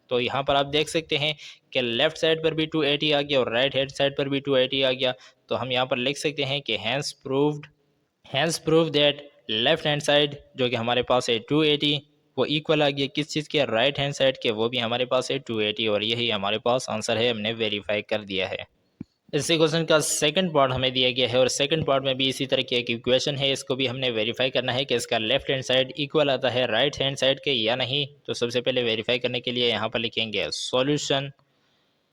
तो यहाँ पर आप देख सकते हैं कि लेफ्ट साइड पर भी 280 आ गया और राइट हैंड साइड पर भी 280 आ गया। तो हम यहाँ पर लिख सकते हैं कि hence proved that left hand side जो कि हमारे पास है 280 वो इक्वल आ गया किस चीज़ के, राइट हैंड साइड के, वो भी हमारे पास है 280, और यही हमारे पास आंसर है, हमने वेरीफाई कर दिया है। इसी क्वेश्चन का सेकंड पार्ट हमें दिया गया है और सेकंड पार्ट में भी इसी तरह की एक इक्वेशन है, इसको भी हमने वेरीफाई करना है कि इसका लेफ्ट हैंड साइड इक्वल आता है राइट हैंड साइड के या नहीं। तो सबसे पहले वेरीफाई करने के लिए यहाँ पर लिखेंगे सॉल्यूशन।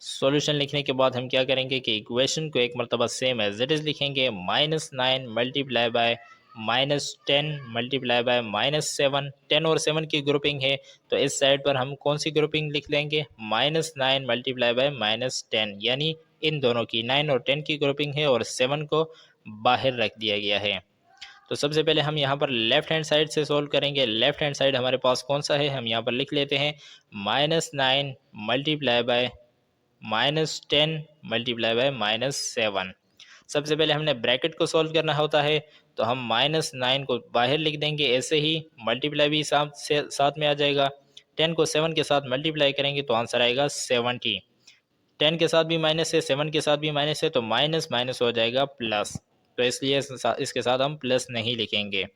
सॉल्यूशन लिखने के बाद हम क्या करेंगे कि इक्वेशन को एक मरतबा सेम एज इट इज़ लिखेंगे, -9 मल्टीप्लाई बाय -10 मल्टीप्लाई बाय -7, 10 और 7 की ग्रुपिंग है, तो इस साइड पर हम कौन सी ग्रुपिंग लिख लेंगे, -9 मल्टीप्लाई बाय -10, यानी इन दोनों की 9 और 10 की ग्रुपिंग है और 7 को बाहर रख दिया गया है। तो सबसे पहले हम यहाँ पर लेफ्ट हैंड साइड से सोल्व करेंगे। लेफ्ट हैंड साइड हमारे पास कौन सा है, हम यहाँ पर लिख लेते हैं -9 मल्टीप्लाई बाय -10 मल्टीप्लाई बाय -7। सबसे पहले हमने ब्रैकेट को सॉल्व करना होता है, तो हम -9 को बाहर लिख देंगे, ऐसे ही मल्टीप्लाई भी साथ में आ जाएगा। 10 को 7 के साथ मल्टीप्लाई करेंगे तो आंसर आएगा 70। 10 के साथ भी माइनस है, 7 के साथ भी माइनस है, तो माइनस माइनस हो जाएगा प्लस, तो इसलिए इसके साथ हम प्लस नहीं लिखेंगे।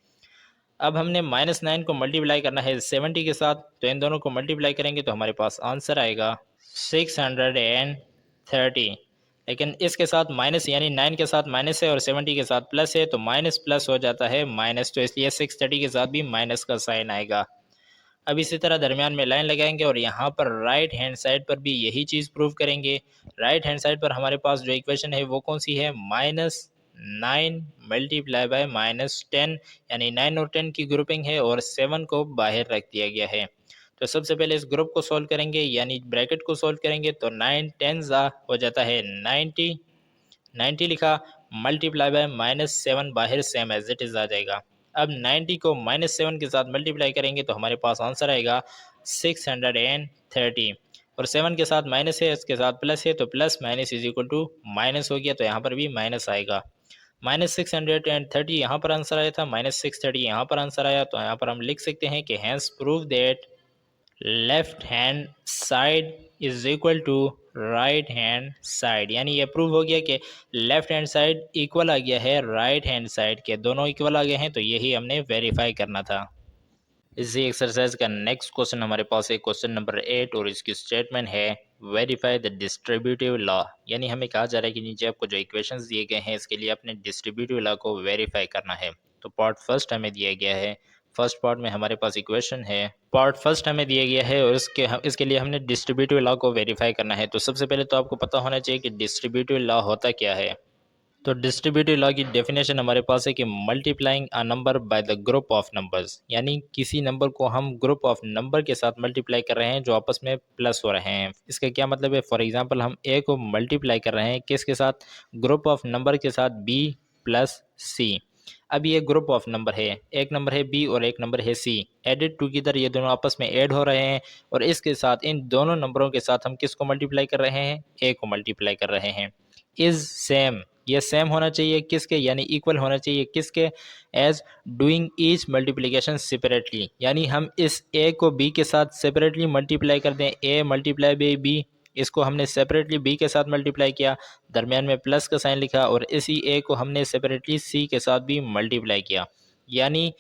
अब हमने -9 को मल्टीप्लाई करना है 70 के साथ, तो इन दोनों को मल्टीप्लाई करेंगे तो हमारे पास आंसर आएगा 630। लेकिन इसके साथ माइनस, यानी 9 के साथ माइनस है और 70 के साथ प्लस है, तो माइनस प्लस हो जाता है माइनस, तो इसलिए 630 के साथ भी माइनस का साइन आएगा। अब इसी तरह दरमियान में लाइन लगाएंगे और यहाँ पर राइट हैंड साइड पर भी यही चीज़ प्रूव करेंगे। राइट हैंड साइड पर हमारे पास जो इक्वेशन है वो कौन सी है, -9 मल्टीप्लाई बाय -10, यानी 9 और 10 की ग्रुपिंग है और 7 को बाहर रख दिया गया है। तो सबसे पहले इस ग्रुप को सॉल्व करेंगे, यानी ब्रैकेट को सॉल्व करेंगे, तो 9 10 हो जाता है 90, 90 लिखा, मल्टीप्लाई बाय -7 बाहर सेम एज इट इज़ आ जाएगा। अब 90 को -7 के साथ मल्टीप्लाई करेंगे तो हमारे पास आंसर आएगा 630, और 7 के साथ माइनस है, इसके साथ प्लस है, तो plus minus is equal to minus हो गया, तो यहाँ पर भी माइनस आएगा। -630 यहाँ पर आंसर आया था, -630 यहाँ पर आंसर आया, तो यहाँ पर हम लिख सकते हैं कि hence prove that left hand side is equal to right hand side, यानी ये प्रूव हो गया कि लेफ्ट हैंड साइड इक्वल आ गया है राइट हैंड साइड के, दोनों इक्वल आ गए हैं, तो यही हमने वेरीफाई करना था। इसी एक्सरसाइज का नेक्स्ट क्वेश्चन हमारे पास है क्वेश्चन नंबर 8, और इसकी स्टेटमेंट है वेरीफाई द डिस्ट्रीब्यूटिव लॉ, यानी हमें कहा जा रहा है कि नीचे आपको जो इक्वेशंस दिए गए हैं इसके लिए अपने डिस्ट्रीब्यूटिव लॉ को वेरीफाई करना है। तो पार्ट फर्स्ट हमें दिया गया है, फर्स्ट पार्ट में हमारे पास इक्वेशन है, पार्ट फर्स्ट हमें दिया गया है और इसके लिए हमने डिस्ट्रीब्यूटिव लॉ को वेरीफाई करना है। तो सबसे पहले तो आपको पता होना चाहिए कि डिस्ट्रीब्यूटिव लॉ होता क्या है। तो डिस्ट्रीब्यूटिव लॉ की डेफिनेशन हमारे पास है कि multiplying a number by the group of numbers, यानी किसी नंबर को हम ग्रुप ऑफ नंबर के साथ मल्टीप्लाई कर रहे हैं जो आपस में प्लस हो रहे हैं। इसका क्या मतलब है, फॉर एग्जांपल हम ए को मल्टीप्लाई कर रहे हैं किसके साथ, ग्रुप ऑफ नंबर के साथ बी प्लस सी। अब ये ग्रुप ऑफ नंबर है, एक नंबर है बी और एक नंबर है सी, एडेड टुगेदर ये दोनों आपस में ऐड हो रहे हैं, और इसके साथ इन दोनों नंबरों के साथ हम किसको मल्टीप्लाई कर रहे हैं, ए को मल्टीप्लाई कर रहे हैं। इज सेम, ये सेम होना चाहिए किसके, यानी इक्वल होना चाहिए किसके, as doing each multiplication separately, यानी हम इस ए को बी के साथ सेपरेटली मल्टीप्लाई कर दें, ए मल्टीप्लाई बाई बी, इसको हमने सेपरेटली बी के साथ मल्टीप्लाई किया, दरमियान में प्लस का साइन लिखा, और इसी ए को हमने सेपरेटली सी के साथ भी मल्टीप्लाई किया। यानी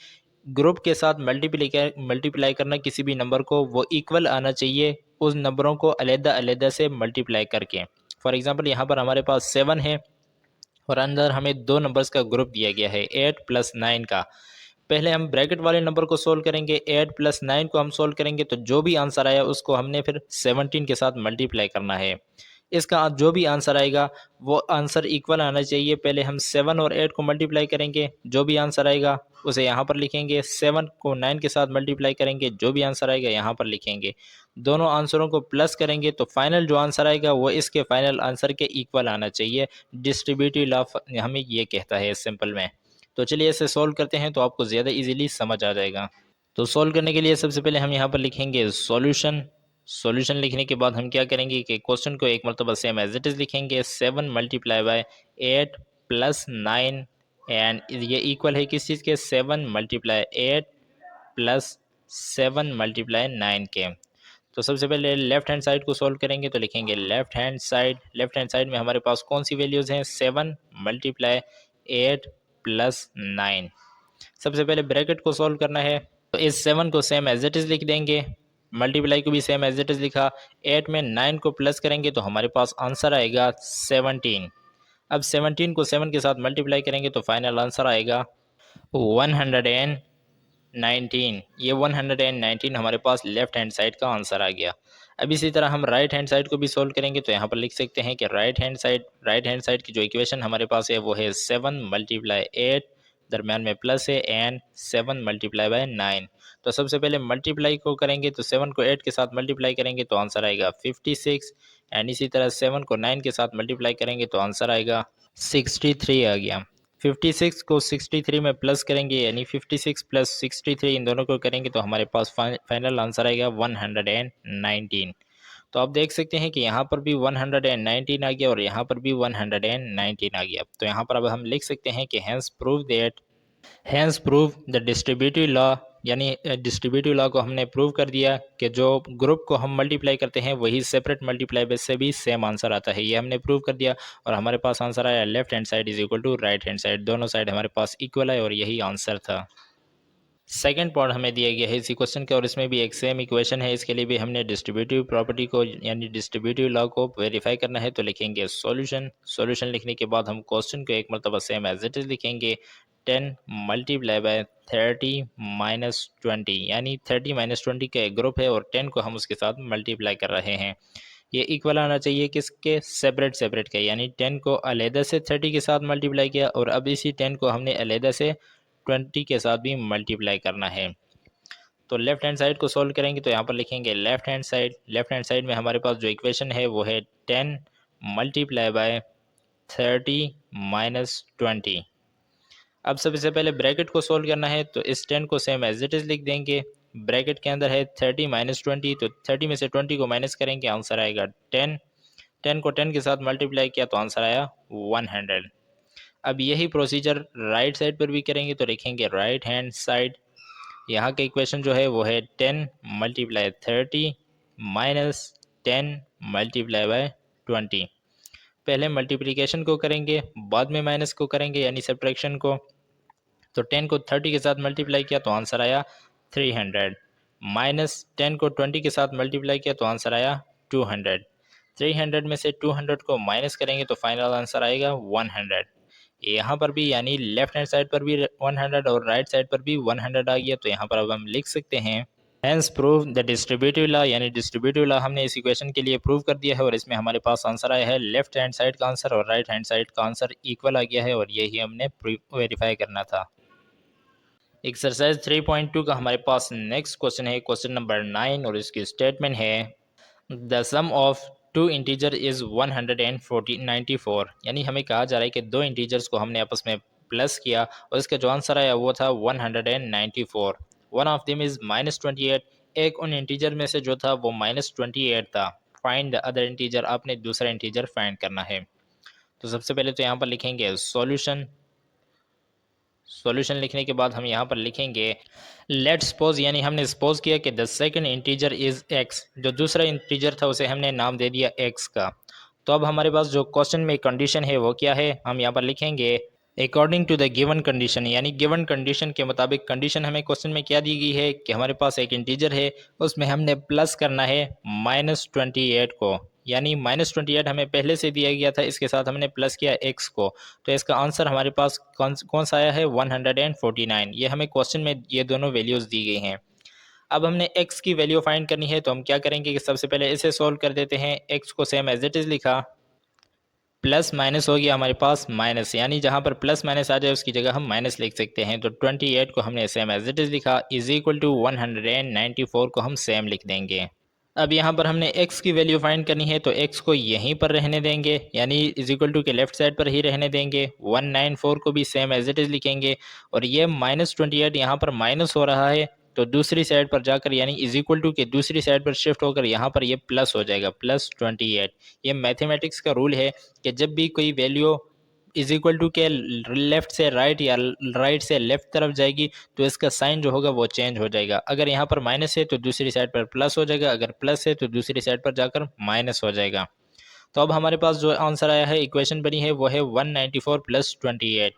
ग्रुप के साथ मल्टीप्लाई करना किसी भी नंबर को, वो इक्वल आना चाहिए उस नंबरों को अलहदा अलहदा से मल्टीप्लाई करके। फॉर एग्जांपल यहाँ पर हमारे पास 7 है और अंदर हमें दो नंबर्स का ग्रुप दिया गया है 8 प्लस 9 का। पहले हम ब्रैकेट वाले नंबर को सोल्व करेंगे, 8 प्लस 9 को हम सोल्व करेंगे, तो जो भी आंसर आया उसको हमने फिर 17 के साथ मल्टीप्लाई करना है। इसका जो भी आंसर आएगा वो आंसर इक्वल आना चाहिए। पहले हम 7 और 8 को मल्टीप्लाई करेंगे, जो भी आंसर आएगा उसे यहाँ पर लिखेंगे, 7 को 9 के साथ मल्टीप्लाई करेंगे, जो भी आंसर आएगा यहाँ पर लिखेंगे, दोनों आंसरों को प्लस करेंगे, तो फाइनल जो आंसर आएगा वो इसके फाइनल आंसर के इक्वल आना चाहिए। डिस्ट्रीब्यूटिव लॉ हमें ये कहता है सिंपल में। तो चलिए इसे सोल्व करते हैं तो आपको ज़्यादा इजीली समझ आ जाएगा। तो सोल्व करने के लिए सबसे पहले हम यहाँ पर लिखेंगे सॉल्यूशन। सॉल्यूशन लिखने के बाद हम क्या करेंगे कि क्वेश्चन को एक मरतबा सेम एज इट इज़ लिखेंगे, 7 मल्टीप्लाई बाय 8 प्लस 9, एंड ये इक्वल है किस चीज़ के, 7 मल्टीप्लाई 8 प्लस 7 मल्टीप्लाई 9 के। तो सबसे पहले लेफ्ट हैंड साइड को सॉल्व करेंगे, तो लिखेंगे लेफ्ट हैंड साइड में हमारे पास कौन सी वैल्यूज़ हैं, 7 मल्टीप्लाई 8 प्लस 9। सबसे पहले ब्रैकेट को सॉल्व करना है, तो इस 7 को सेम एज इट इज़ लिख देंगे, मल्टीप्लाई को भी सेम एज इट इज़ लिखा, 8 में 9 को प्लस करेंगे तो हमारे पास आंसर आएगा 17। अब 17 को 7 के साथ मल्टीप्लाई करेंगे तो फाइनल आंसर आएगा 119। ये 119 हमारे पास लेफ्ट हैंड साइड का आंसर आ गया। अब इसी तरह हम राइट हैंड साइड को भी सोल्व करेंगे, तो यहाँ पर लिख सकते हैं कि राइट हैंड साइड की जो इक्वेशन हमारे पास है वो है 7 मल्टीप्लाई 8 दरम्यान में प्लस है, एंड 7 मल्टीप्लाई बाय 9। तो सबसे पहले मल्टीप्लाई को करेंगे तो 7 को 8 के साथ मल्टीप्लाई करेंगे तो आंसर आएगा 56, एंड इसी तरह 7 को 9 के साथ मल्टीप्लाई करेंगे तो आंसर आएगा 63 आ गया। 56 को 63 में प्लस करेंगे यानी 56 प्लस 63 इन दोनों को करेंगे तो हमारे पास फाइनल आंसर आएगा 119। तो आप देख सकते हैं कि यहाँ पर भी 119 आ गया और यहाँ पर भी 119 आ गया। तो यहाँ पर अब हम लिख सकते हैं कि hence prove the distributive law, यानी डिस्ट्रीब्यूटिव लॉ को हमने प्रूव कर दिया कि जो ग्रुप को हम मल्टीप्लाई करते हैं वही सेपरेट मल्टीप्लाई बेस से भी सेम आंसर आता है, ये हमने प्रूव कर दिया। और हमारे पास आंसर आया left hand side is equal to right hand side, दोनों साइड हमारे पास इक्वल है और यही आंसर था। सेकंड पार्ट हमें दिया गया है इसी क्वेश्चन का और इसमें भी एक सेम इक्वेशन है। इसके लिए भी हमने डिस्ट्रीब्यूटिव प्रॉपर्टी को यानी डिस्ट्रीब्यूटिव लॉ को वेरीफाई करना है। तो लिखेंगे सॉल्यूशन लिखने के बाद हम क्वेश्चन को एक मरतबा सेम एज इट इज लिखेंगे। 10 मल्टीप्लाई बाय 30 माइनस 20, यानी 30 माइनस 20 का एक ग्रुप है और 10 को हम उसके साथ मल्टीप्लाई कर रहे हैं। ये इक्वल आना चाहिए किसके, सेपरेट का, यानी 10 को अलहदा से 30 के साथ मल्टीप्लाई किया और अब इसी 10 को हमने अलहदा से 20 के साथ भी मल्टीप्लाई करना है। तो लेफ्ट हैंड साइड को सॉल्व करेंगे तो यहाँ पर लिखेंगे लेफ्ट हैंड साइड में हमारे पास जो इक्वेशन है वो है 10 मल्टीप्लाई बाय 30 माइनस 20। अब सबसे पहले ब्रैकेट को सॉल्व करना है तो इस 10 को सेम एज इट इज लिख देंगे। ब्रैकेट के अंदर है 30 माइनस 20, तो 30 में से 20 को माइनस करेंगे आंसर आएगा 10। 10 को 10 के साथ मल्टीप्लाई किया तो आंसर आया 100। अब यही प्रोसीजर राइट साइड पर भी करेंगे तो लिखेंगे राइट हैंड साइड। यहाँ का इक्वेशन जो है वो है 10 मल्टीप्लाई 30 माइनस 10 मल्टीप्लाई बाय 20। पहले मल्टीप्लिकेशन को करेंगे बाद में माइनस को करेंगे यानी सब्ट्रैक्शन को। तो 10 को 30 के साथ मल्टीप्लाई किया तो आंसर आया 300, माइनस 10 को 20 के साथ मल्टीप्लाई किया तो आंसर आया 200। 300 में से 200 को माइनस करेंगे तो फाइनल आंसर आएगा 100। यहाँ पर भी यानी लेफ्ट हैंड साइड पर भी 100 और राइट साइड पर भी 100 आ गया। तो यहाँ पर अब हम लिख सकते हैं hence prove the distributive law, यानी डिस्ट्रीब्यूटिव लॉ हमने इस इक्वेशन के लिए प्रूव कर दिया है और इसमें हमारे पास आंसर आया है लेफ्ट हैंड साइड का आंसर और राइट हैंड साइड का आंसर इक्वल आ गया है और यही हमने वेरीफाई करना था। एक्सरसाइज 3.2 का हमारे पास नेक्स्ट क्वेश्चन है, क्वेश्चन नंबर 9, और इसकी स्टेटमेंट है the sum of two integer is 194, यानी हमें कहा जा रहा है कि दो इंटीजर्स को हमने आपस में प्लस किया और इसका जो आंसर आया वो था 194। वन ऑफ देम इज -28, एक उन इंटीजर में से जो था वो -28 था। फाइंड द अदर इंटीजर, आपने दूसरा इंटीजर फाइंड करना है। तो सबसे पहले तो यहाँ पर लिखेंगे सॉल्यूशन लिखने के बाद हम यहाँ पर लिखेंगे लेट सपोज, यानी हमने सपोज किया कि the second integer is x, जो दूसरा इंटीजर था उसे हमने नाम दे दिया x का। तो अब हमारे पास जो क्वेश्चन में कंडीशन है वो क्या है, हम यहाँ पर लिखेंगे according to the given condition, यानी गिवन कंडीशन के मुताबिक कंडीशन हमें क्वेश्चन में क्या दी गई है कि हमारे पास एक इंटीजर है उसमें हमने प्लस करना है -28 को, यानी -28 हमें पहले से दिया गया था, इसके साथ हमने प्लस किया x को। तो इसका आंसर हमारे पास कौन सा आया है 149। ये हमें क्वेश्चन में ये दोनों वैल्यूज़ दी गई हैं। अब हमने x की वैल्यू फाइंड करनी है तो हम क्या करेंगे कि सबसे पहले इसे सोल्व कर देते हैं। x को सेम एज इट इज़ लिखा, प्लस माइनस हो गया हमारे पास माइनस, यानी जहाँ पर प्लस माइनस आ जाए उसकी जगह हम माइनस लिख सकते हैं। तो 28 को हमने सेम एज इट इज़ लिखा, इज इक्वल टू 194 को हम सेम लिख देंगे। अब यहाँ पर हमने x की वैल्यू फाइंड करनी है तो x को यहीं पर रहने देंगे, यानी इज इक्वल टू के लेफ्ट साइड पर ही रहने देंगे। 194 को भी सेम एज इट इज़ लिखेंगे और ये -28 यहाँ पर माइनस हो रहा है तो दूसरी साइड पर जाकर यानी इज इक्वल टू के दूसरी साइड पर शिफ्ट होकर यहाँ पर ये प्लस हो जाएगा, +28। ये मैथमेटिक्स का रूल है कि जब भी कोई वैल्यू इज इक्वल टू के लेफ्ट से राइट या राइट से लेफ्ट तरफ जाएगी तो इसका साइन जो होगा वो चेंज हो जाएगा। अगर यहाँ पर माइनस है तो दूसरी साइड पर प्लस हो जाएगा, अगर प्लस है तो दूसरी साइड पर जाकर माइनस हो जाएगा। तो अब हमारे पास जो आंसर आया है, इक्वेशन बनी है वो है 194 + 28।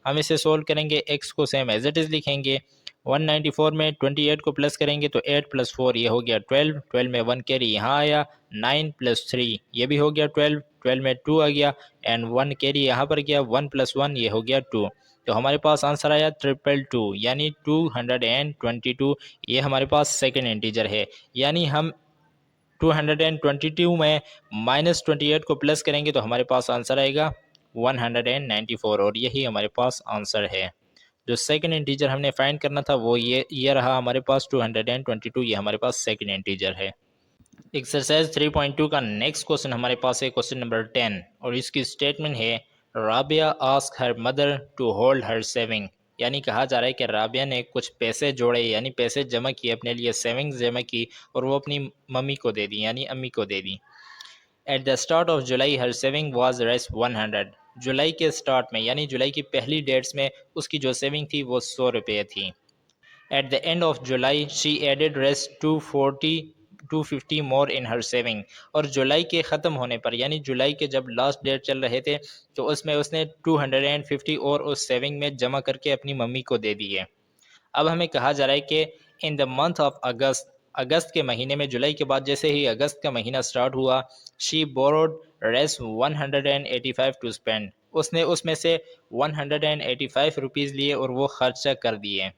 हम इसे सोल्व करेंगे, x को सेम एज इट इज़ लिखेंगे। 194 में 28 को प्लस करेंगे तो 8 + 4 ये हो गया 12, 12 में 1 कैरी यहाँ आया, 9 + 3 ये भी हो गया 12, 12 में 2 आ गया एंड 1 कैरी यहाँ पर गया, 1 + 1 ये हो गया 2। तो हमारे पास आंसर आया 222 यानी 222। ये हमारे पास सेकेंड इंटीजर है, यानी हम 222 में -28 को प्लस करेंगे तो हमारे पास आंसर आएगा 194 और यही हमारे पास आंसर है। जो सेकंड इंटीजर हमने फाइंड करना था वो ये रहा हमारे पास 222, ये हमारे पास सेकंड इंटीजर है। एक्सरसाइज 3.2 का नेक्स्ट क्वेश्चन हमारे पास है क्वेश्चन नंबर 10 और इसकी स्टेटमेंट है Rabia ask her mother to hold her saving. यानी कहा जा रहा है कि राबिया ने कुछ पैसे जोड़े यानी पैसे जमा किए, अपने लिए सेविंग्स जमा की और वो अपनी मम्मी को दे दी यानी अम्मी को दे दी। At the start of July her saving was रेस 100। जुलाई के स्टार्ट में यानी जुलाई की पहली डेट्स में उसकी जो सेविंग थी वो 100 रुपये थी। At the end of July, she added rest 250 more in her saving। और जुलाई के ख़त्म होने पर यानी जुलाई के जब लास्ट डेट चल रहे थे तो उसमें उसने 250 और उस सेविंग में जमा करके अपनी मम्मी को दे दी है। अब हमें कहा जा रहा है कि in the month of August, अगस्त के महीने में, जुलाई के बाद जैसे ही अगस्त का महीना स्टार्ट हुआ, she borrowed Rs 185 to spend. उसने उसमें से 185 रुपीज़ लिए और वो खर्चा कर दिए।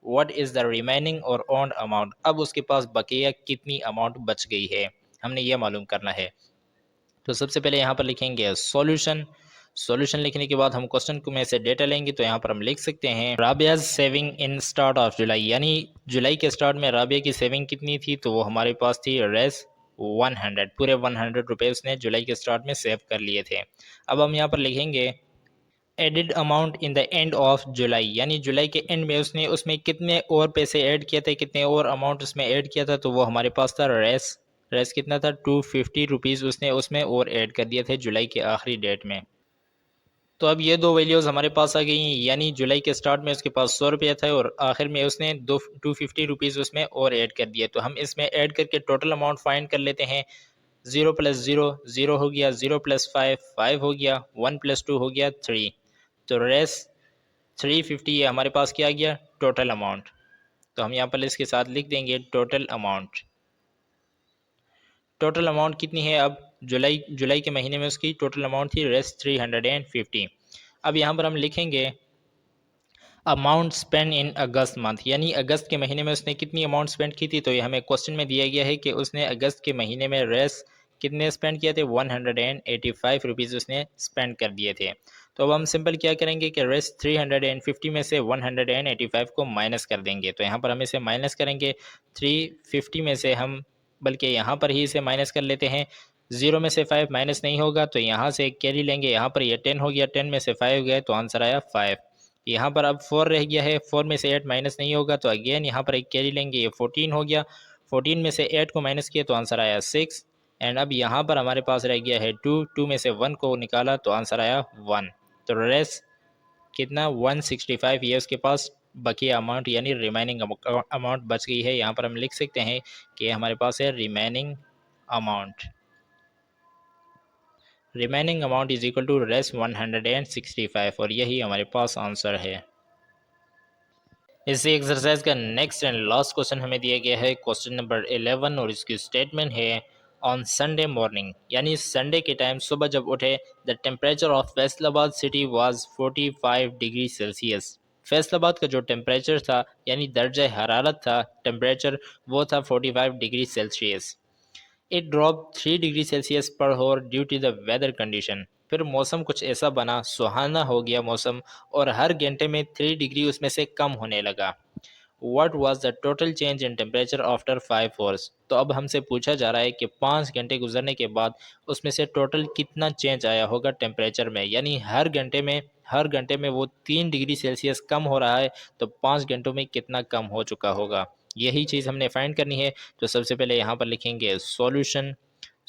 व्हाट इज़ द रिमेनिंग और ओन्ड अमाउंट। अब उसके पास बकिया कितनी अमाउंट बच गई है, हमने ये मालूम करना है। तो सबसे पहले यहाँ पर लिखेंगे सॉल्यूशन। सॉल्यूशन लिखने के बाद हम क्वेश्चन को में से डेटा लेंगे, तो यहाँ पर हम लिख सकते हैं Rabia's saving in start of July, यानी जुलाई के स्टार्ट में राबिया की सेविंग कितनी थी, तो वो हमारे पास थी रेस 100। पूरे 100 रुपये उसने जुलाई के स्टार्ट में सेव कर लिए थे। अब हम यहाँ पर लिखेंगे added amount in the end of July, यानी जुलाई के एंड में उसने उसमें कितने और पैसे ऐड किए थे, कितने और अमाउंट उसमें ऐड किया था, तो वो हमारे पास था रेस। रेस कितना था 250 रुपीज़ उसने उसमें और ऐड कर दिए थे जुलाई के आखिरी डेट में। तो अब ये दो वैल्यूज़ हमारे पास आ गई हैं, यानी जुलाई के स्टार्ट में उसके पास 100 रुपया था और आखिर में उसने 250 उसमें और ऐड कर दिए। तो हम इसमें ऐड करके टोटल अमाउंट फाइंड कर लेते हैं। 0 + 0 0 हो गया, 0 + 5 5 हो गया, 1 + 2 हो गया 3। तो रेस 350 ये हमारे पास क्या आ गया टोटल अमाउंट। तो हम यहाँ पर इसके साथ लिख देंगे टोटल अमाउंट। टोटल अमाउंट कितनी है अब, जुलाई के महीने में उसकी टोटल अमाउंट थी रेस 350। अब यहाँ पर हम लिखेंगे अमाउंट स्पेंड इन अगस्त मंथ, यानी अगस्त के महीने में उसने कितनी अमाउंट स्पेंड की थी। तो ये हमें क्वेश्चन में दिया गया है कि उसने अगस्त के महीने में रेस कितने स्पेंड किए थे, 185 रुपीज़ उसने स्पेंड कर दिए थे। तो अब हम सिंपल क्या करेंगे कि रेस 350 में से 185 को माइनस कर देंगे। तो यहाँ पर हम इसे माइनस करेंगे 350 में से, हम बल्कि यहाँ पर ही इसे माइनस कर लेते हैं। 0 में से 5 माइनस नहीं होगा तो यहाँ से एक कैरी लेंगे, यहाँ पर ये 10 हो गया, 10 में से 5 गए तो आंसर आया 5। यहाँ पर अब 4 रह गया है, 4 में से 8 माइनस नहीं होगा तो अगेन यहाँ पर एक कैरी लेंगे, ये 14 हो गया, 14 में से 8 को माइनस किया तो आंसर आया 6। एंड अब यहाँ पर हमारे पास रह गया है 2, 2 में से 1 को निकाला तो आंसर आया 1। तो रेस कितना 165, ये उसके पास बकिया अमाउंट यानी रिमेनिंग अमाउंट बच गई है। यहाँ पर हम लिख सकते हैं कि हमारे पास है remaining amount. Remaining amount is equal to Rs 165 और यही हमारे पास आंसर है। इसी एक्सरसाइज का नेक्स्ट एंड लास्ट क्वेश्चन हमें दिया गया है क्वेश्चन नंबर 11 और इसकी स्टेटमेंट है ऑन संडे मॉर्निंग, यानी संडे के टाइम सुबह जब उठे the temperature of Faisalabad city was 45 degree Celsius. Faisalabad का जो टेम्परेचर था यानी दर्जा हरारत था, टेम्परेचर वो था 45 degree Celsius. It drop 3 degree Celsius पर hour due to the weather condition. फिर मौसम कुछ ऐसा बना, सुहाना हो गया मौसम और हर घंटे में 3 डिग्री उसमें से कम होने लगा। What was the total change in temperature after 5 hours? तो अब हमसे पूछा जा रहा है कि 5 घंटे गुजरने के बाद उसमें से टोटल कितना चेंज आया होगा टेम्परेचर में, यानी हर घंटे में वो 3 डिग्री सेल्सियस कम हो रहा है तो 5 घंटों में कितना कम हो चुका होगा, यही चीज़ हमने फाइंड करनी है। तो सबसे पहले यहाँ पर लिखेंगे सॉल्यूशन।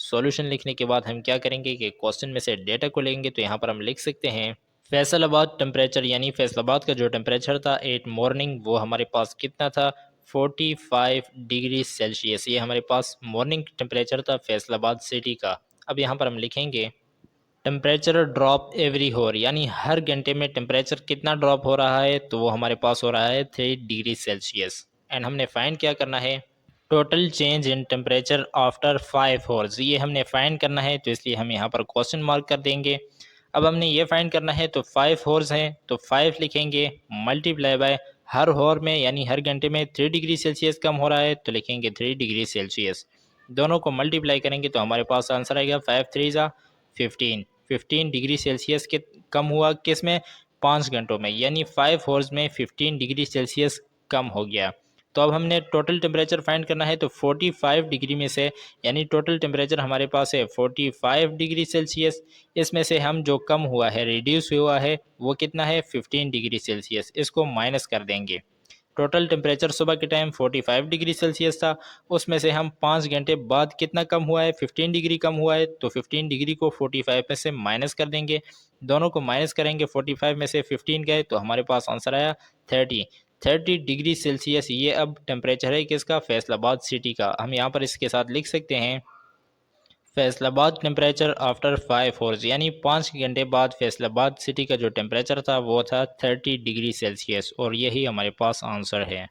सॉल्यूशन लिखने के बाद हम क्या करेंगे कि क्वेश्चन में से डेटा को लेंगे। तो यहाँ पर हम लिख सकते हैं फैसलाबाद टेम्परेचर, यानी फैसलाबाद का जो टेम्परेचर था एट मॉर्निंग वो हमारे पास कितना था 45 डिग्री सेल्सियस। ये हमारे पास मॉर्निंग टेम्परेचर था फैसलाबाद सिटी का। अब यहाँ पर हम लिखेंगे टेम्परेचर ड्रॉप एवरी होर, यानी हर घंटे में टेम्परेचर कितना ड्रॉप हो रहा है, तो वो हमारे पास हो रहा है 3 डिग्री सेल्सियस। एंड हमने फाइंड क्या करना है total change in temperature after 5 hours, ये हमने फाइंड करना है तो इसलिए हम यहाँ पर क्वेश्चन मार्क कर देंगे। अब हमने ये फाइंड करना है तो 5 होर्स हैं तो 5 लिखेंगे मल्टीप्लाई बाय हर होर में, यानी हर घंटे में 3 डिग्री सेल्सियस कम हो रहा है तो लिखेंगे 3 डिग्री सेल्सियस। दोनों को मल्टीप्लाई करेंगे तो हमारे पास आंसर आएगा 5 3 ज़ा 15। 15 डिग्री सेल्सियस के कम हुआ किस में 5 घंटों में, यानी 5 आवर्स में 15 डिग्री सेल्सियस कम हो गया। तो अब हमने टोटल टेम्परेचर फाइंड करना है, तो 45 डिग्री में से, यानी टोटल टेम्परेचर हमारे पास है 45 डिग्री सेल्सियस, इसमें से हम जो कम हुआ है, रिड्यूस हुआ है, वो कितना है 15 डिग्री सेल्सियस, इसको माइनस कर देंगे। टोटल टेम्परेचर सुबह के टाइम 45 डिग्री सेल्सियस था, उसमें से हम 5 घंटे बाद कितना कम हुआ है, 15 डिग्री कम हुआ है, तो 15 डिग्री को 45 में से माइनस कर देंगे। दोनों को माइनस करेंगे, 45 में से 15 गए तो हमारे पास आंसर आया 30 डिग्री सेल्सियस। ये अब टेम्परेचर है किसका, फैसलाबाद सिटी का। हम यहाँ पर इसके साथ लिख सकते हैं फैसलाबाद टेम्परेचर आफ्टर 5 आवर्स, यानी 5 घंटे बाद फैसलाबाद सिटी का जो टेम्परेचर था वो था 30 डिग्री सेल्सियस, और यही हमारे पास आंसर है।